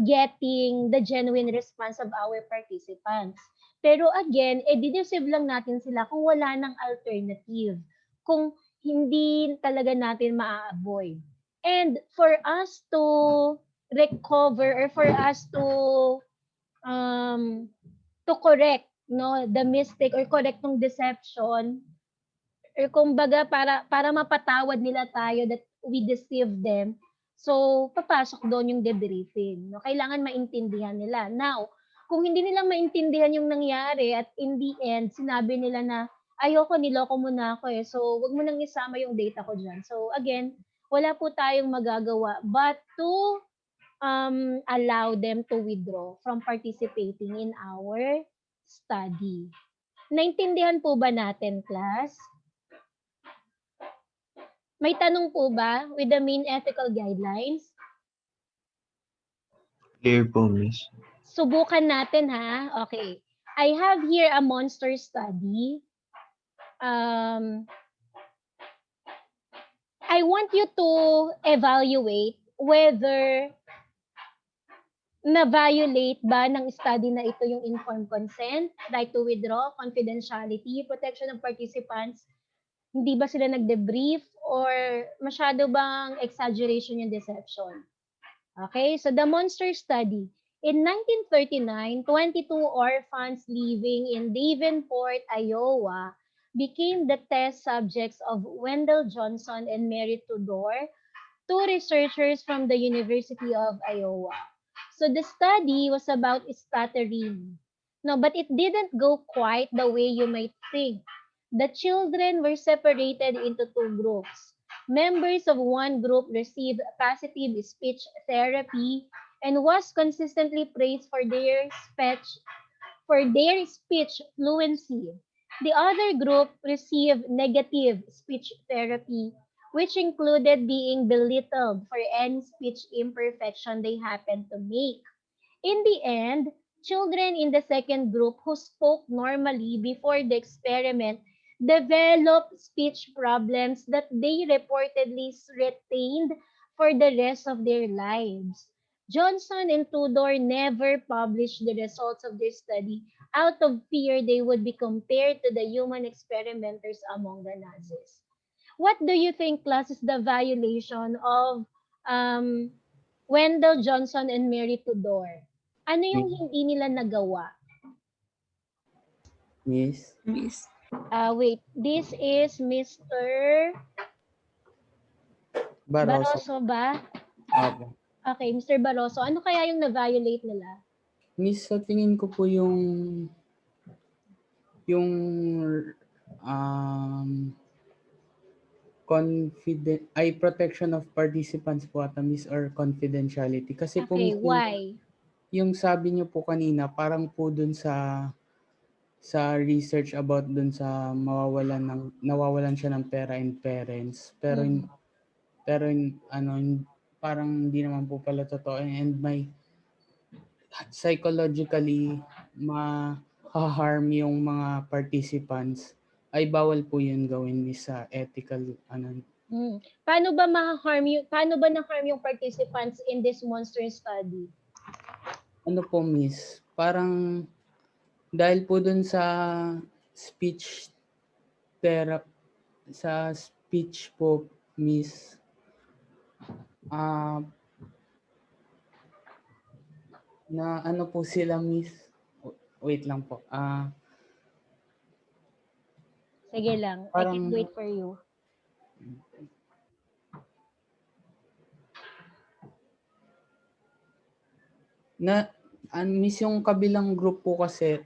getting the genuine response of our participants. Pero again, i-deceive lang natin sila kung wala ng alternative. Kung hindi talaga natin maa-avoid. And for us to recover or for us to correct, no, the mistake or correct ng deception, or kumbaga para mapatawad nila tayo that we deceive them. So, papasok doon yung debriefing. No? Kailangan maintindihan nila. Now, kung hindi nila maintindihan yung nangyari at in the end, sinabi nila na, ayoko, niloko mo na ako eh. So, wag mo nang isama yung data ko dyan. So, again, wala po tayong magagawa but to allow them to withdraw from participating in our study. Naintindihan po ba natin, class? May tanong po ba with the main ethical guidelines? Clear po, Miss. Subukan natin ha. Okay. I have here a monster study. I want you to evaluate whether na-violate ba ng study na ito yung informed consent, right to withdraw, confidentiality, protection of participants, hindi ba sila nag-debrief, or masyado bang exaggeration yung deception? Okay, so the monster study. In 1939, 22 orphans living in Davenport, Iowa, became the test subjects of Wendell Johnson and Mary Tudor, two researchers from the University of Iowa. So the study was about stuttering. No, but it didn't go quite the way you might think. The children were separated into two groups. Members of one group received positive speech therapy and was consistently praised for their speech fluency. The other group received negative speech therapy, which included being belittled for any speech imperfection they happened to make. In the end, children in the second group who spoke normally before the experiment developed speech problems that they reportedly retained for the rest of their lives. Johnson and Tudor never published the results of their study out of fear they would be compared to the human experimenters among the Nazis. What do you think, class, is the violation of Wendell Johnson and Mary Tudor? Ano yung hindi nila nagawa? Miss? Wait, this is Mr. Barroso ba? Opo. Okay, Mr. Barroso, ano kaya yung na-violate nila? Miss, sa tingin ko po yung protection of participants po ata, Miss, or confidentiality. Kasi po, Okay, Miss, why? yung sabi niyo po kanina, parang po dun sa research about dun sa nawawalan siya ng pera and parents. Pero parang hindi naman po pala totoo, and may psychologically ma-harm yung mga participants, ay bawal po yun gawin, Miss, sa ethical Paano ba na-harm yung participants in this monster study? Ano po, Miss? Parang dahil po dun sa speech po, Miss, na ano po sila, Miss? Wait lang po. Sige lang, I can wait for you. Miss, yung kabilang group po kasi,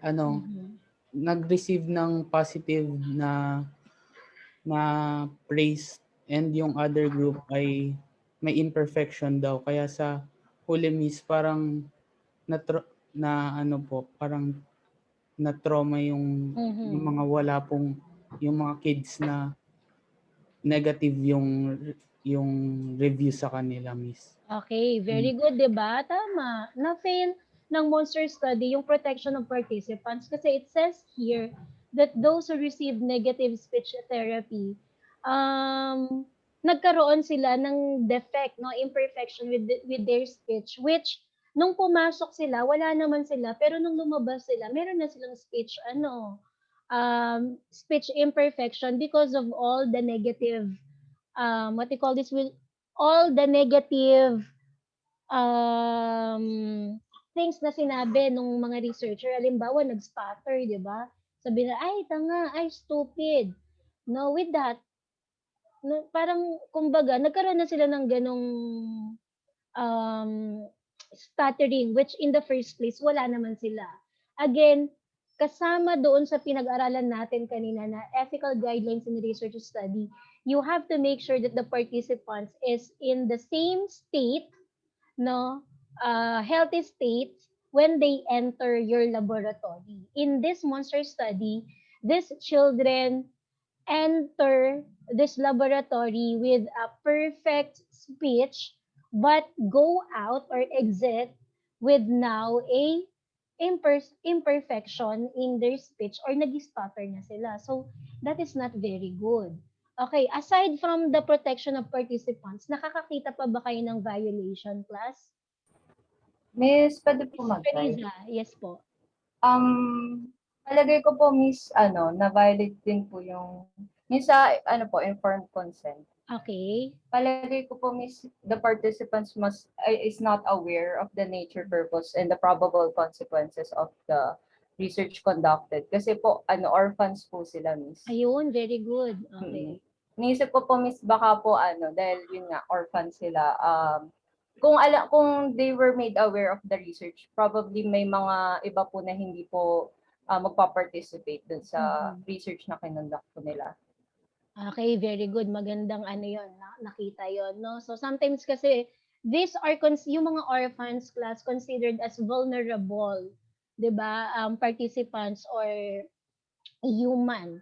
nag-receive ng positive na praise, and yung other group ay may imperfection daw. Kaya sa huli, Miss, parang parang na-trauma yung mga yung mga kids na negative yung review sa kanila, Miss. Okay, very good, 'di ba? Tama. Na-fail ng monster study yung protection of participants kasi it says here that those who received negative speech therapy, nagkaroon sila ng defect, no, imperfection with their speech, which nung pumasok sila, wala naman sila, pero nung lumabas sila, meron na silang speech imperfection because of all the negative all the negative things na sinabi nung mga researcher. Halimbawa, nag-stutter, di ba? Sabi na, ay, tanga, ay, stupid. No, with that, parang kumbaga nagkaroon na sila ng ganong um, stuttering, which in the first place, wala naman sila. Again, kasama doon sa pinag-aralan natin kanina na ethical guidelines in research study, you have to make sure that the participants is in the same state, no, healthy state when they enter your laboratory. In this monster study, these children enter this laboratory with a perfect speech but go out or exit with now a imperfection in their speech or nag-stutter na sila. So, that is not very good. Okay, aside from the protection of participants, nakakakita pa ba kayo ng violation, class? Miss, pwede po Miss mag-try? Teresa, yes po. Palagay ko po, Miss, na-violate din po yung, Miss, informed consent. Okay. Palagay ko po, Miss, the participants is not aware of the nature, purpose, and the probable consequences of the research conducted. Kasi po, orphans po sila, Miss. Ayun, very good. Okay. Niisip ko po, Miss, baka po, dahil yun nga, orphans sila, kung they were made aware of the research, probably may mga iba po na hindi po magpa-participate dun sa research na kinonduct po nila. Okay, very good. Magandang yon, nakita yon, no? So sometimes kasi these are yung mga orphans class considered as vulnerable, 'di ba? Participants or human,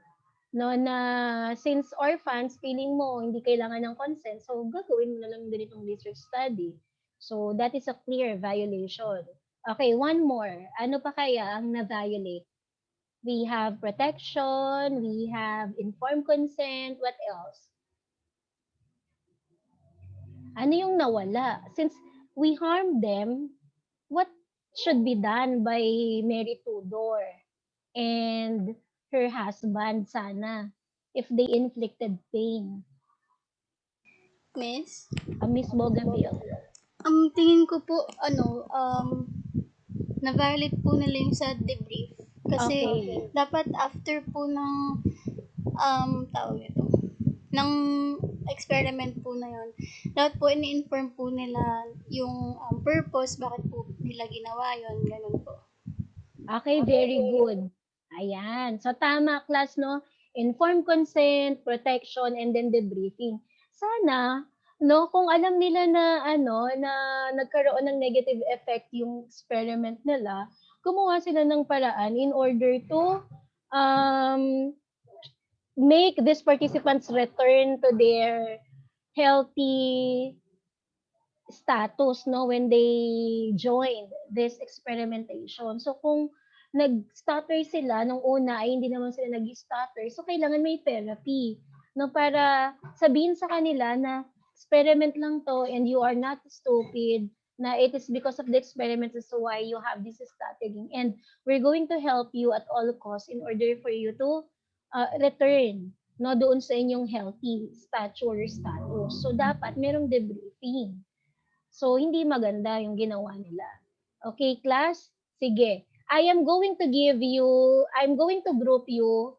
no, na since orphans feeling mo hindi kailangan ng consent, so gagawin mo na lang ganitong research study. So that is a clear violation. Okay, one more. Ano pa kaya ang na-violate? We have protection, we have informed consent, what else? Ano yung nawala? Since we harmed them, what should be done by Mary Tudor and her husband, sana, if they inflicted pain? Miss? Miss Bougainville. Tingin ko po, na-violate po nila yung sa debrief. Kasi, dapat after po ng, tawag ito, ng experiment po na yun, dapat po ini-inform po nila yung purpose, bakit po nila ginawa yun, ganun po. Okay, very good. Ayan. So, tama, class, no? Informed consent, protection, and then debriefing. Sana, no, kung alam nila na, na nagkaroon ng negative effect yung experiment nila, gumawa sila ng paraan in order to make these participants return to their healthy status, no, when they joined this experimentation. So kung nag-stutter sila nung una ay hindi naman sila nag-stutter, so kailangan may therapy, no, para sabihin sa kanila na experiment lang to and you are not stupid, na it is because of the experiment is why you have this stuttering, and we're going to help you at all costs in order for you to return, no, doon sa inyong healthy stature status. So dapat merong debriefing. So, hindi maganda yung ginawa nila. Okay, class? Sige. I'm going to group you,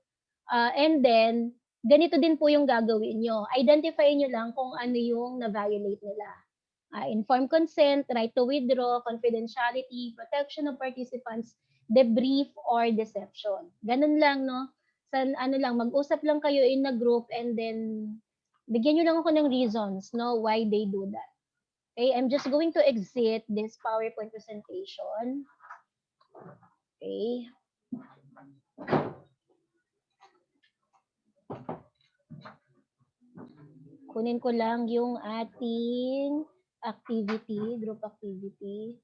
and then, ganito din po yung gagawin nyo. Identify nyo lang kung ano yung na-violate nila. Informed consent, right to withdraw, confidentiality, protection of participants, debrief, or deception. Ganun lang, no? Mag-usap lang kayo in a group, and then, bigyan nyo lang ako ng reasons, no, why they do that. Okay, I'm just going to exit this PowerPoint presentation. Okay. Kunin ko lang yung ating activity, group activity.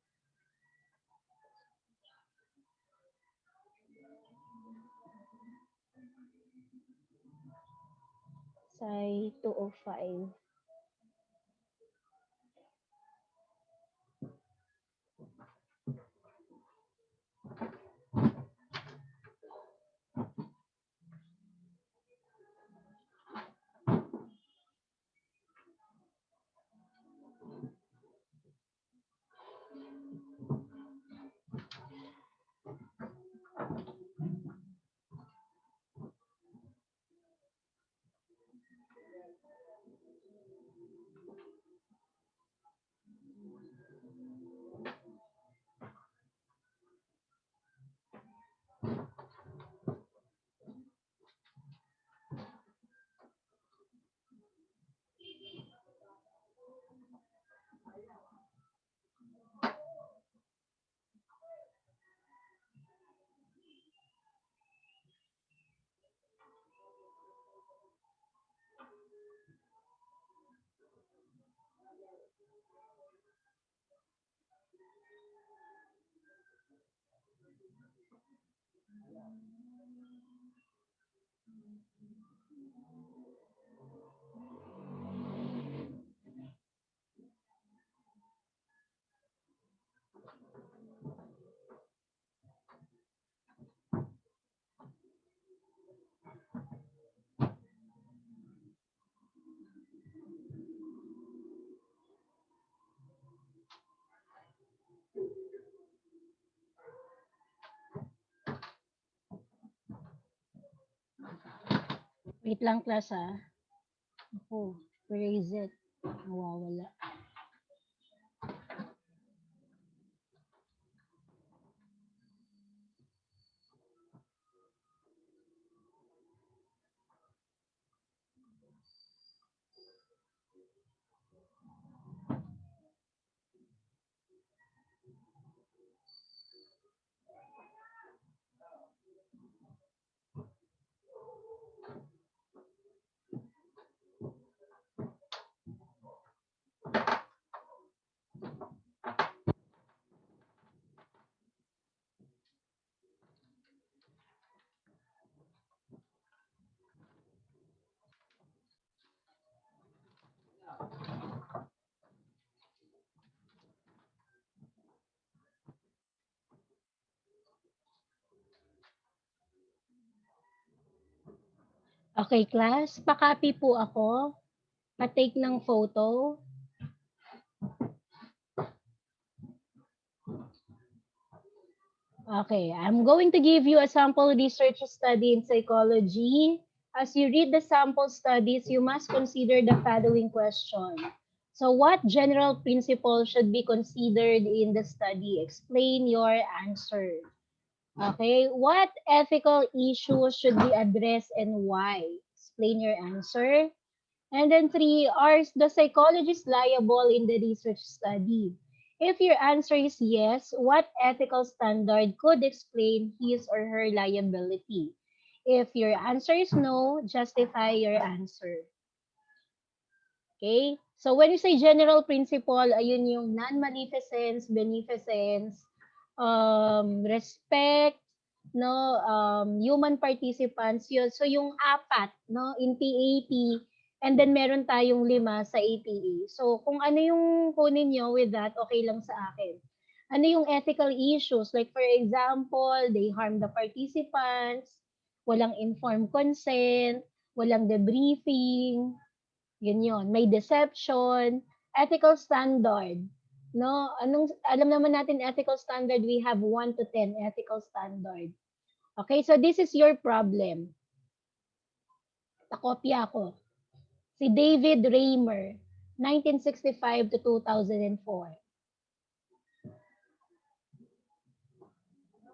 PSY205. Wait lang, class, ah. Ako, where is it? Nawawala. Okay, class, pa-copy po ako. Pa-take ng photo. Okay, I'm going to give you a sample research study in psychology. As you read the sample studies, you must consider the following question. So what general principle should be considered in the study? Explain your answer. Okay, what ethical issues should be addressed and why? Explain your answer. And then 3, are the psychologists liable in the research study? If your answer is yes, what ethical standard could explain his or her liability? If your answer is no, justify your answer. Okay? So when you say general principle, ayun yung non-maleficence, beneficence, respect, no, human participants, yun. So yung 4, no, in PAP, and then meron tayong 5 sa APA. So kung ano yung kunin nyo with that, okay lang sa akin. Ano yung ethical issues? Like for example, they harm the participants, walang informed consent, walang debriefing, yun. May deception, ethical standard. No, alam naman natin ethical standard, we have 1 to 10 ethical standard. Okay, so this is your problem. Takopya ko. Si David Raymer, 1965 to 2004.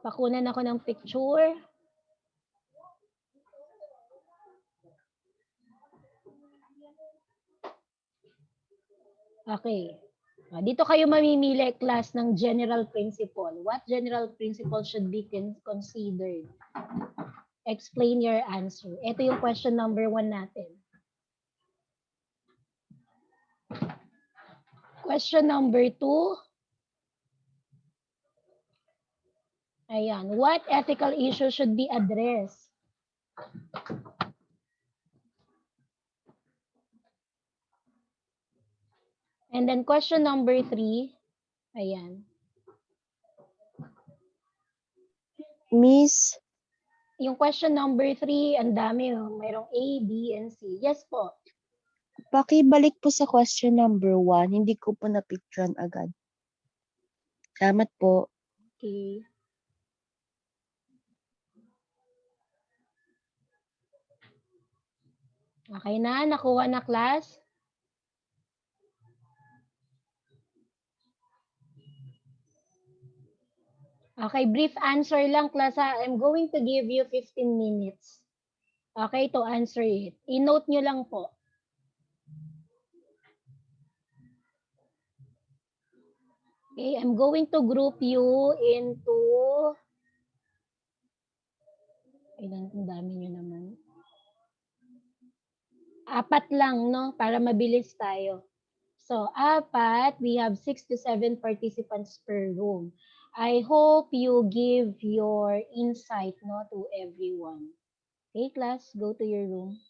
Pakunan ako ng picture. Okay. Dito kayo mamimili, class, ng general principle. What general principle should be considered? Explain your answer. Ito yung question number 1 natin. Question number 2. Ayan. What ethical issue should be addressed? And then question number 3. Ayan. Miss, Yung question number 3, ang dami. Mayroong A, B, and C. Yes po. pakibalik po sa question number 1. Hindi ko po na-picturean agad. Salamat po. Okay. Okay na? Nakuha na, class? Okay, brief answer lang, class. I'm going to give you 15 minutes. Okay, to answer it. I-note nyo lang po. Okay, I'm going to group you into... Ilan, ang dami nyo naman. 4 lang, no? Para mabilis tayo. So, 4, we have 6 to 7 participants per room. I hope you give your insight to everyone. Okay, class, go to your room.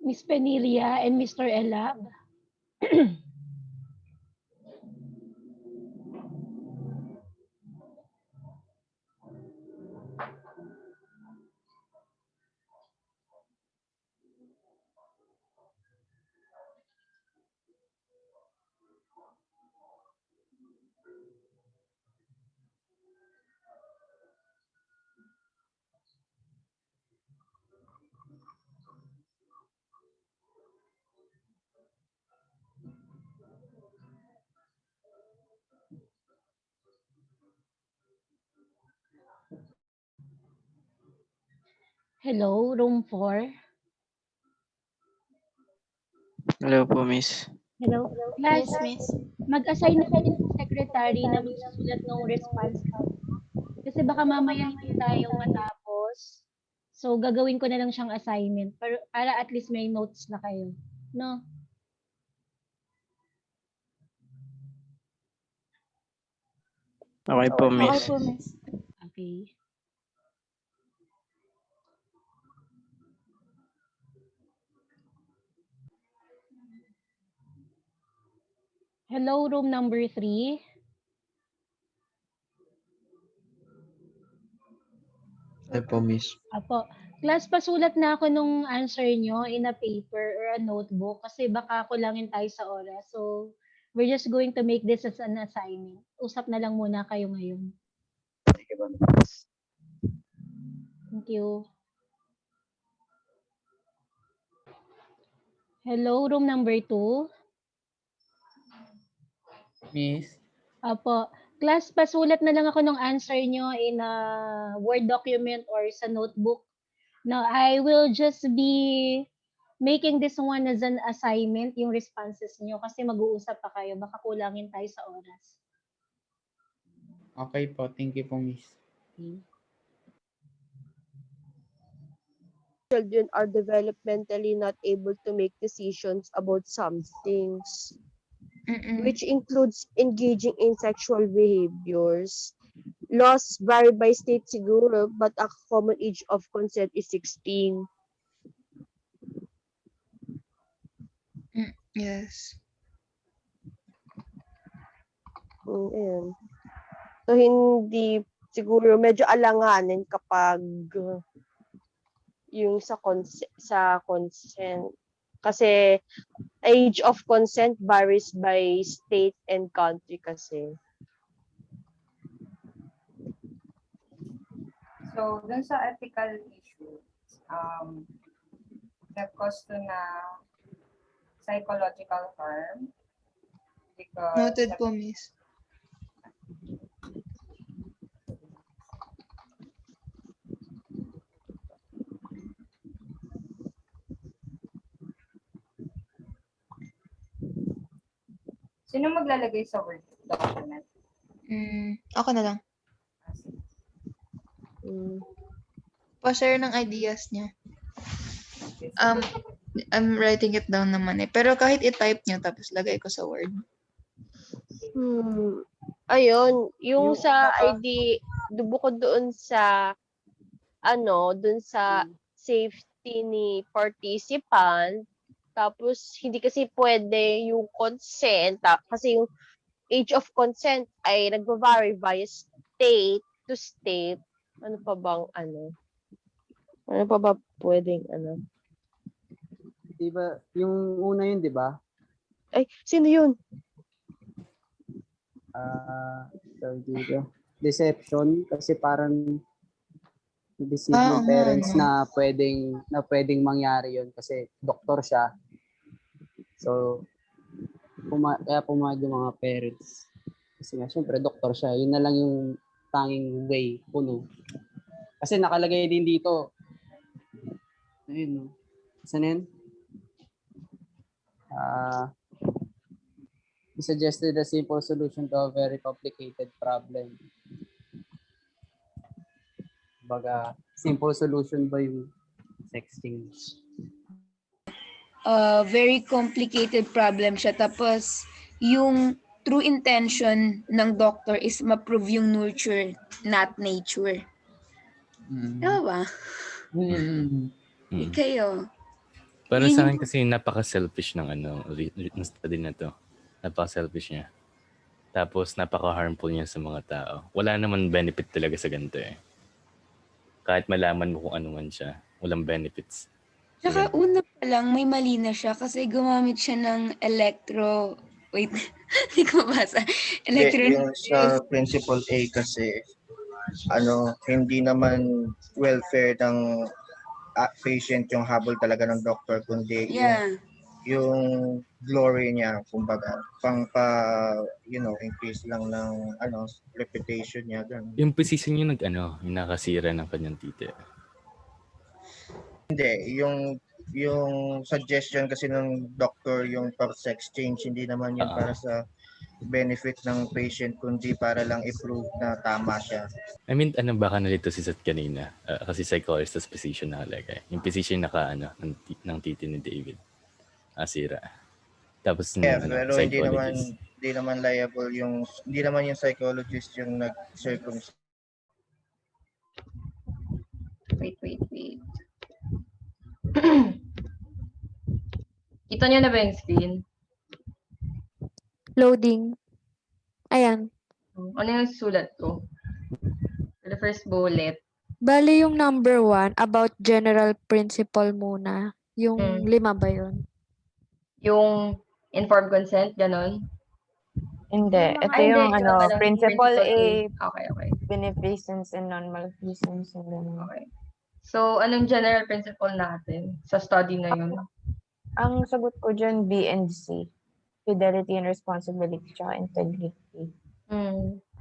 Miss Penilia and Mr. Elab. Hello, room 4. Hello po, Miss. Hello. Class, Yes, miss. mag-assign na kayo ng secretary na magsusulat ng response card. Kasi baka mamaya hindi tayo matapos. So, gagawin ko na lang siyang assignment para at least may notes na kayo. No? Okay po, Okay Miss. po, Miss. Okay. Hello, room number 3. Ay po, Miss. Apo. Class, pasulat na ako nung answer nyo in a paper or a notebook kasi baka kulangin tayo sa oras. So, we're just going to make this as an assignment. Usap na lang muna kayo ngayon. Thank you po, Miss. Thank you. Hello, room number 2. Miss? Apo. Class, pasulat na lang ako ng answer nyo in a Word document or sa notebook. Now, I will just be making this one as an assignment, yung responses nyo, kasi mag-uusap pa kayo. Baka kulangin tayo sa oras. Okay po. Thank you po, Miss. Children are developmentally not able to make decisions about some things, which includes engaging in sexual behaviors. Laws vary by state siguro, but a common age of consent is 16. Yes. Ayan. So, hindi siguro medyo alanganin kapag yung sa consent. Kasi age of consent varies by state and country kasi. So, dun sa ethical issue, nag-cause to na psychological harm. Because Noted po, Miss. Sino maglalagay sa Word document? Ako na lang. Pa-share ng ideas niya. I'm writing it down naman eh. Pero kahit i-type niyo tapos lagay ko sa Word. Ayun, yung sa ID, bukod doon sa doon sa safety ni participant, tapos hindi kasi pwede yung consent, kasi yung age of consent ay nagva-vary via state to state. Ano pa ba pwedeng Di ba, yung una yun, di ba? Ay, sino yun? Deception, kasi parang deceive yung parents na pwedeng mangyari yun kasi doktor siya. So, kaya pumayag yung mga parents. Kasi nga, syempre, doktor siya. Yun na lang yung tanging way, puno. Kasi nakalagay din dito. Ayun, saan yun? He suggested a simple solution to a very complicated problem. Baga, simple solution ba yung sexting? Very complicated problem siya. Tapos, yung true intention ng doctor is ma-prove yung nurture, not nature. Tama ba? Kayo. Para sa akin kasi napaka-selfish ng ng study na to. Napaka-selfish niya. Tapos napaka-harmful niya sa mga tao. Wala naman benefit talaga sa ganito eh. Kahit malaman mo kung ano man siya, walang benefits. Saka una pa lang, may mali na siya kasi gumamit siya ng wait, hindi ko mabasa. Yung sa Principle A kasi, hindi naman welfare ng patient yung habol talaga ng doctor, kundi yung glory niya, kumbaga, increase lang ng reputation niya. Ganun. Yung position niya yung nakasira ng kanyang tite. Hindi, yung suggestion kasi ng doctor, yung sex change, hindi naman yun para sa benefit ng patient, kundi para lang i-prove na tama siya. I mean, baka nalito si Seth kanina. Kasi psychologist sa position nakalagay. Yung position ng titi ni David. Asira. Tapos pero hindi naman Hindi naman liable hindi naman yung psychologist yung nag-circumcise. Wait. Kita niyo na ba yung screen? Loading. Ayan. Ano yung sulat ko? The first bullet. Bali yung number 1, about general principle muna. Yung 5 ba yun? Yung informed consent, ganon? Hindi. Yung mga- Ito Ay, yung hindi. ano, Ito pala, principle principle A, Okay. beneficence and non-maleficence. And then, Okay. So, anong general principle natin sa study na yun? ang sagot ko dyan, B and C. Fidelity and responsibility, tsaka integrity.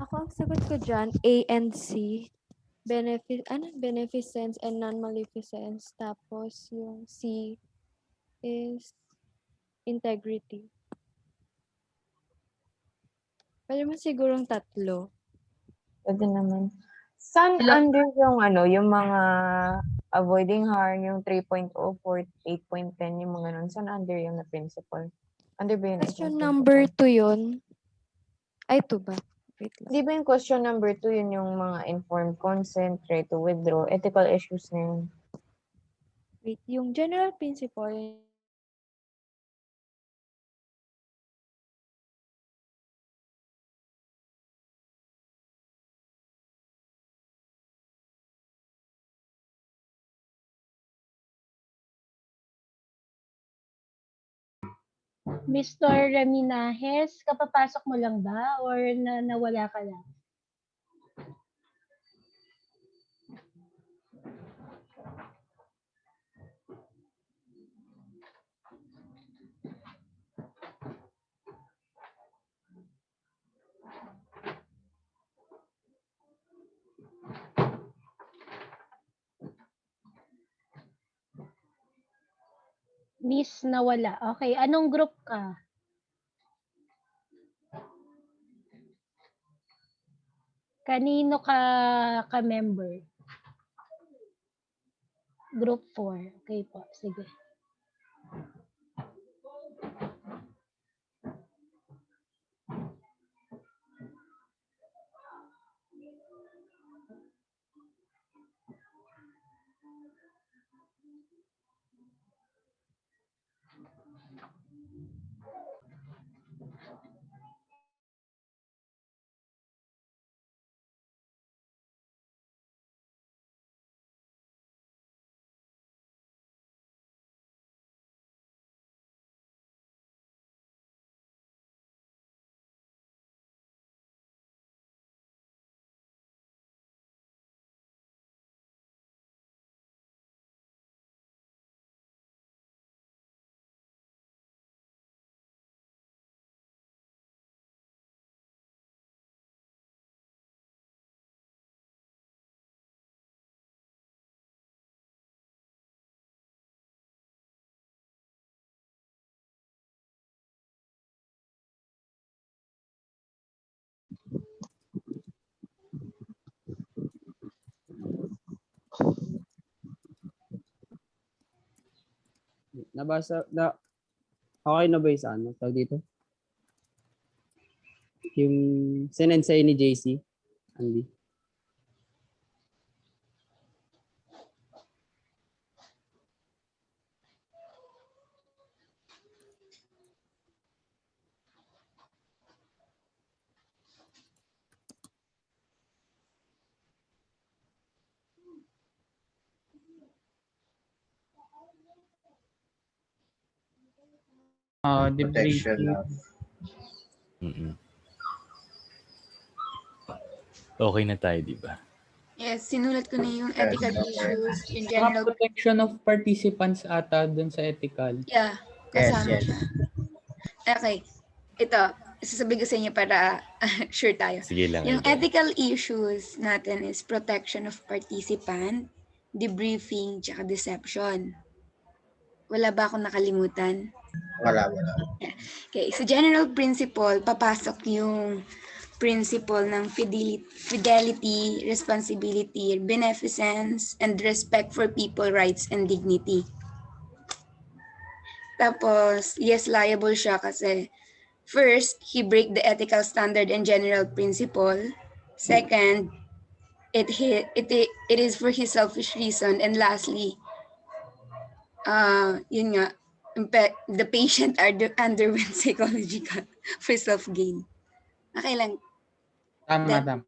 Ako ang sagot ko dyan, A and C. Beneficence and non-maleficence. Tapos yung C is integrity. Pwede mo sigurong 3. Pwede naman. Saan under yung yung mga avoiding harm, yung 3.04, 8.10, yung mga nun, saan under yung na principle? Under ba yun? Question number 2 yun. Ay, 2 ba? Wait lang. Di ba yung question number 2, yun yung mga informed consent, right to withdraw, ethical issues na yun? Wait, yung general principle, Mr. Raminahes, kapapasok mo lang ba or nawala ka lang? Miss nawala. Okay, anong group ka? Kanino ka member? Group 4. Okay po, sige. Okay na ba yung sa tawag dito? Yung sinend sa'yo ni JC, Andy. Debriefing. Okay na tayo, di ba? Yes, sinulat ko na yung ethical issues, yung general. Protection of participants ata dun sa ethical. Yeah, kasama siya. Okay, ito, sasabihin ko sa inyo para sure tayo. Sige lang. Yung ethical issues natin is protection of participant, debriefing, tsaka deception. Wala ba akong nakalimutan? Wala. Okay, so general principle, papasok yung principle ng fidelity, responsibility, beneficence, and respect for people, rights, and dignity. Tapos, yes, liable siya kasi First, he break the ethical standard and general principle. Second, it is for his selfish reason. And lastly, yun nga, the patient underwent psychological for self-gain. Okay lang. Tama, tama.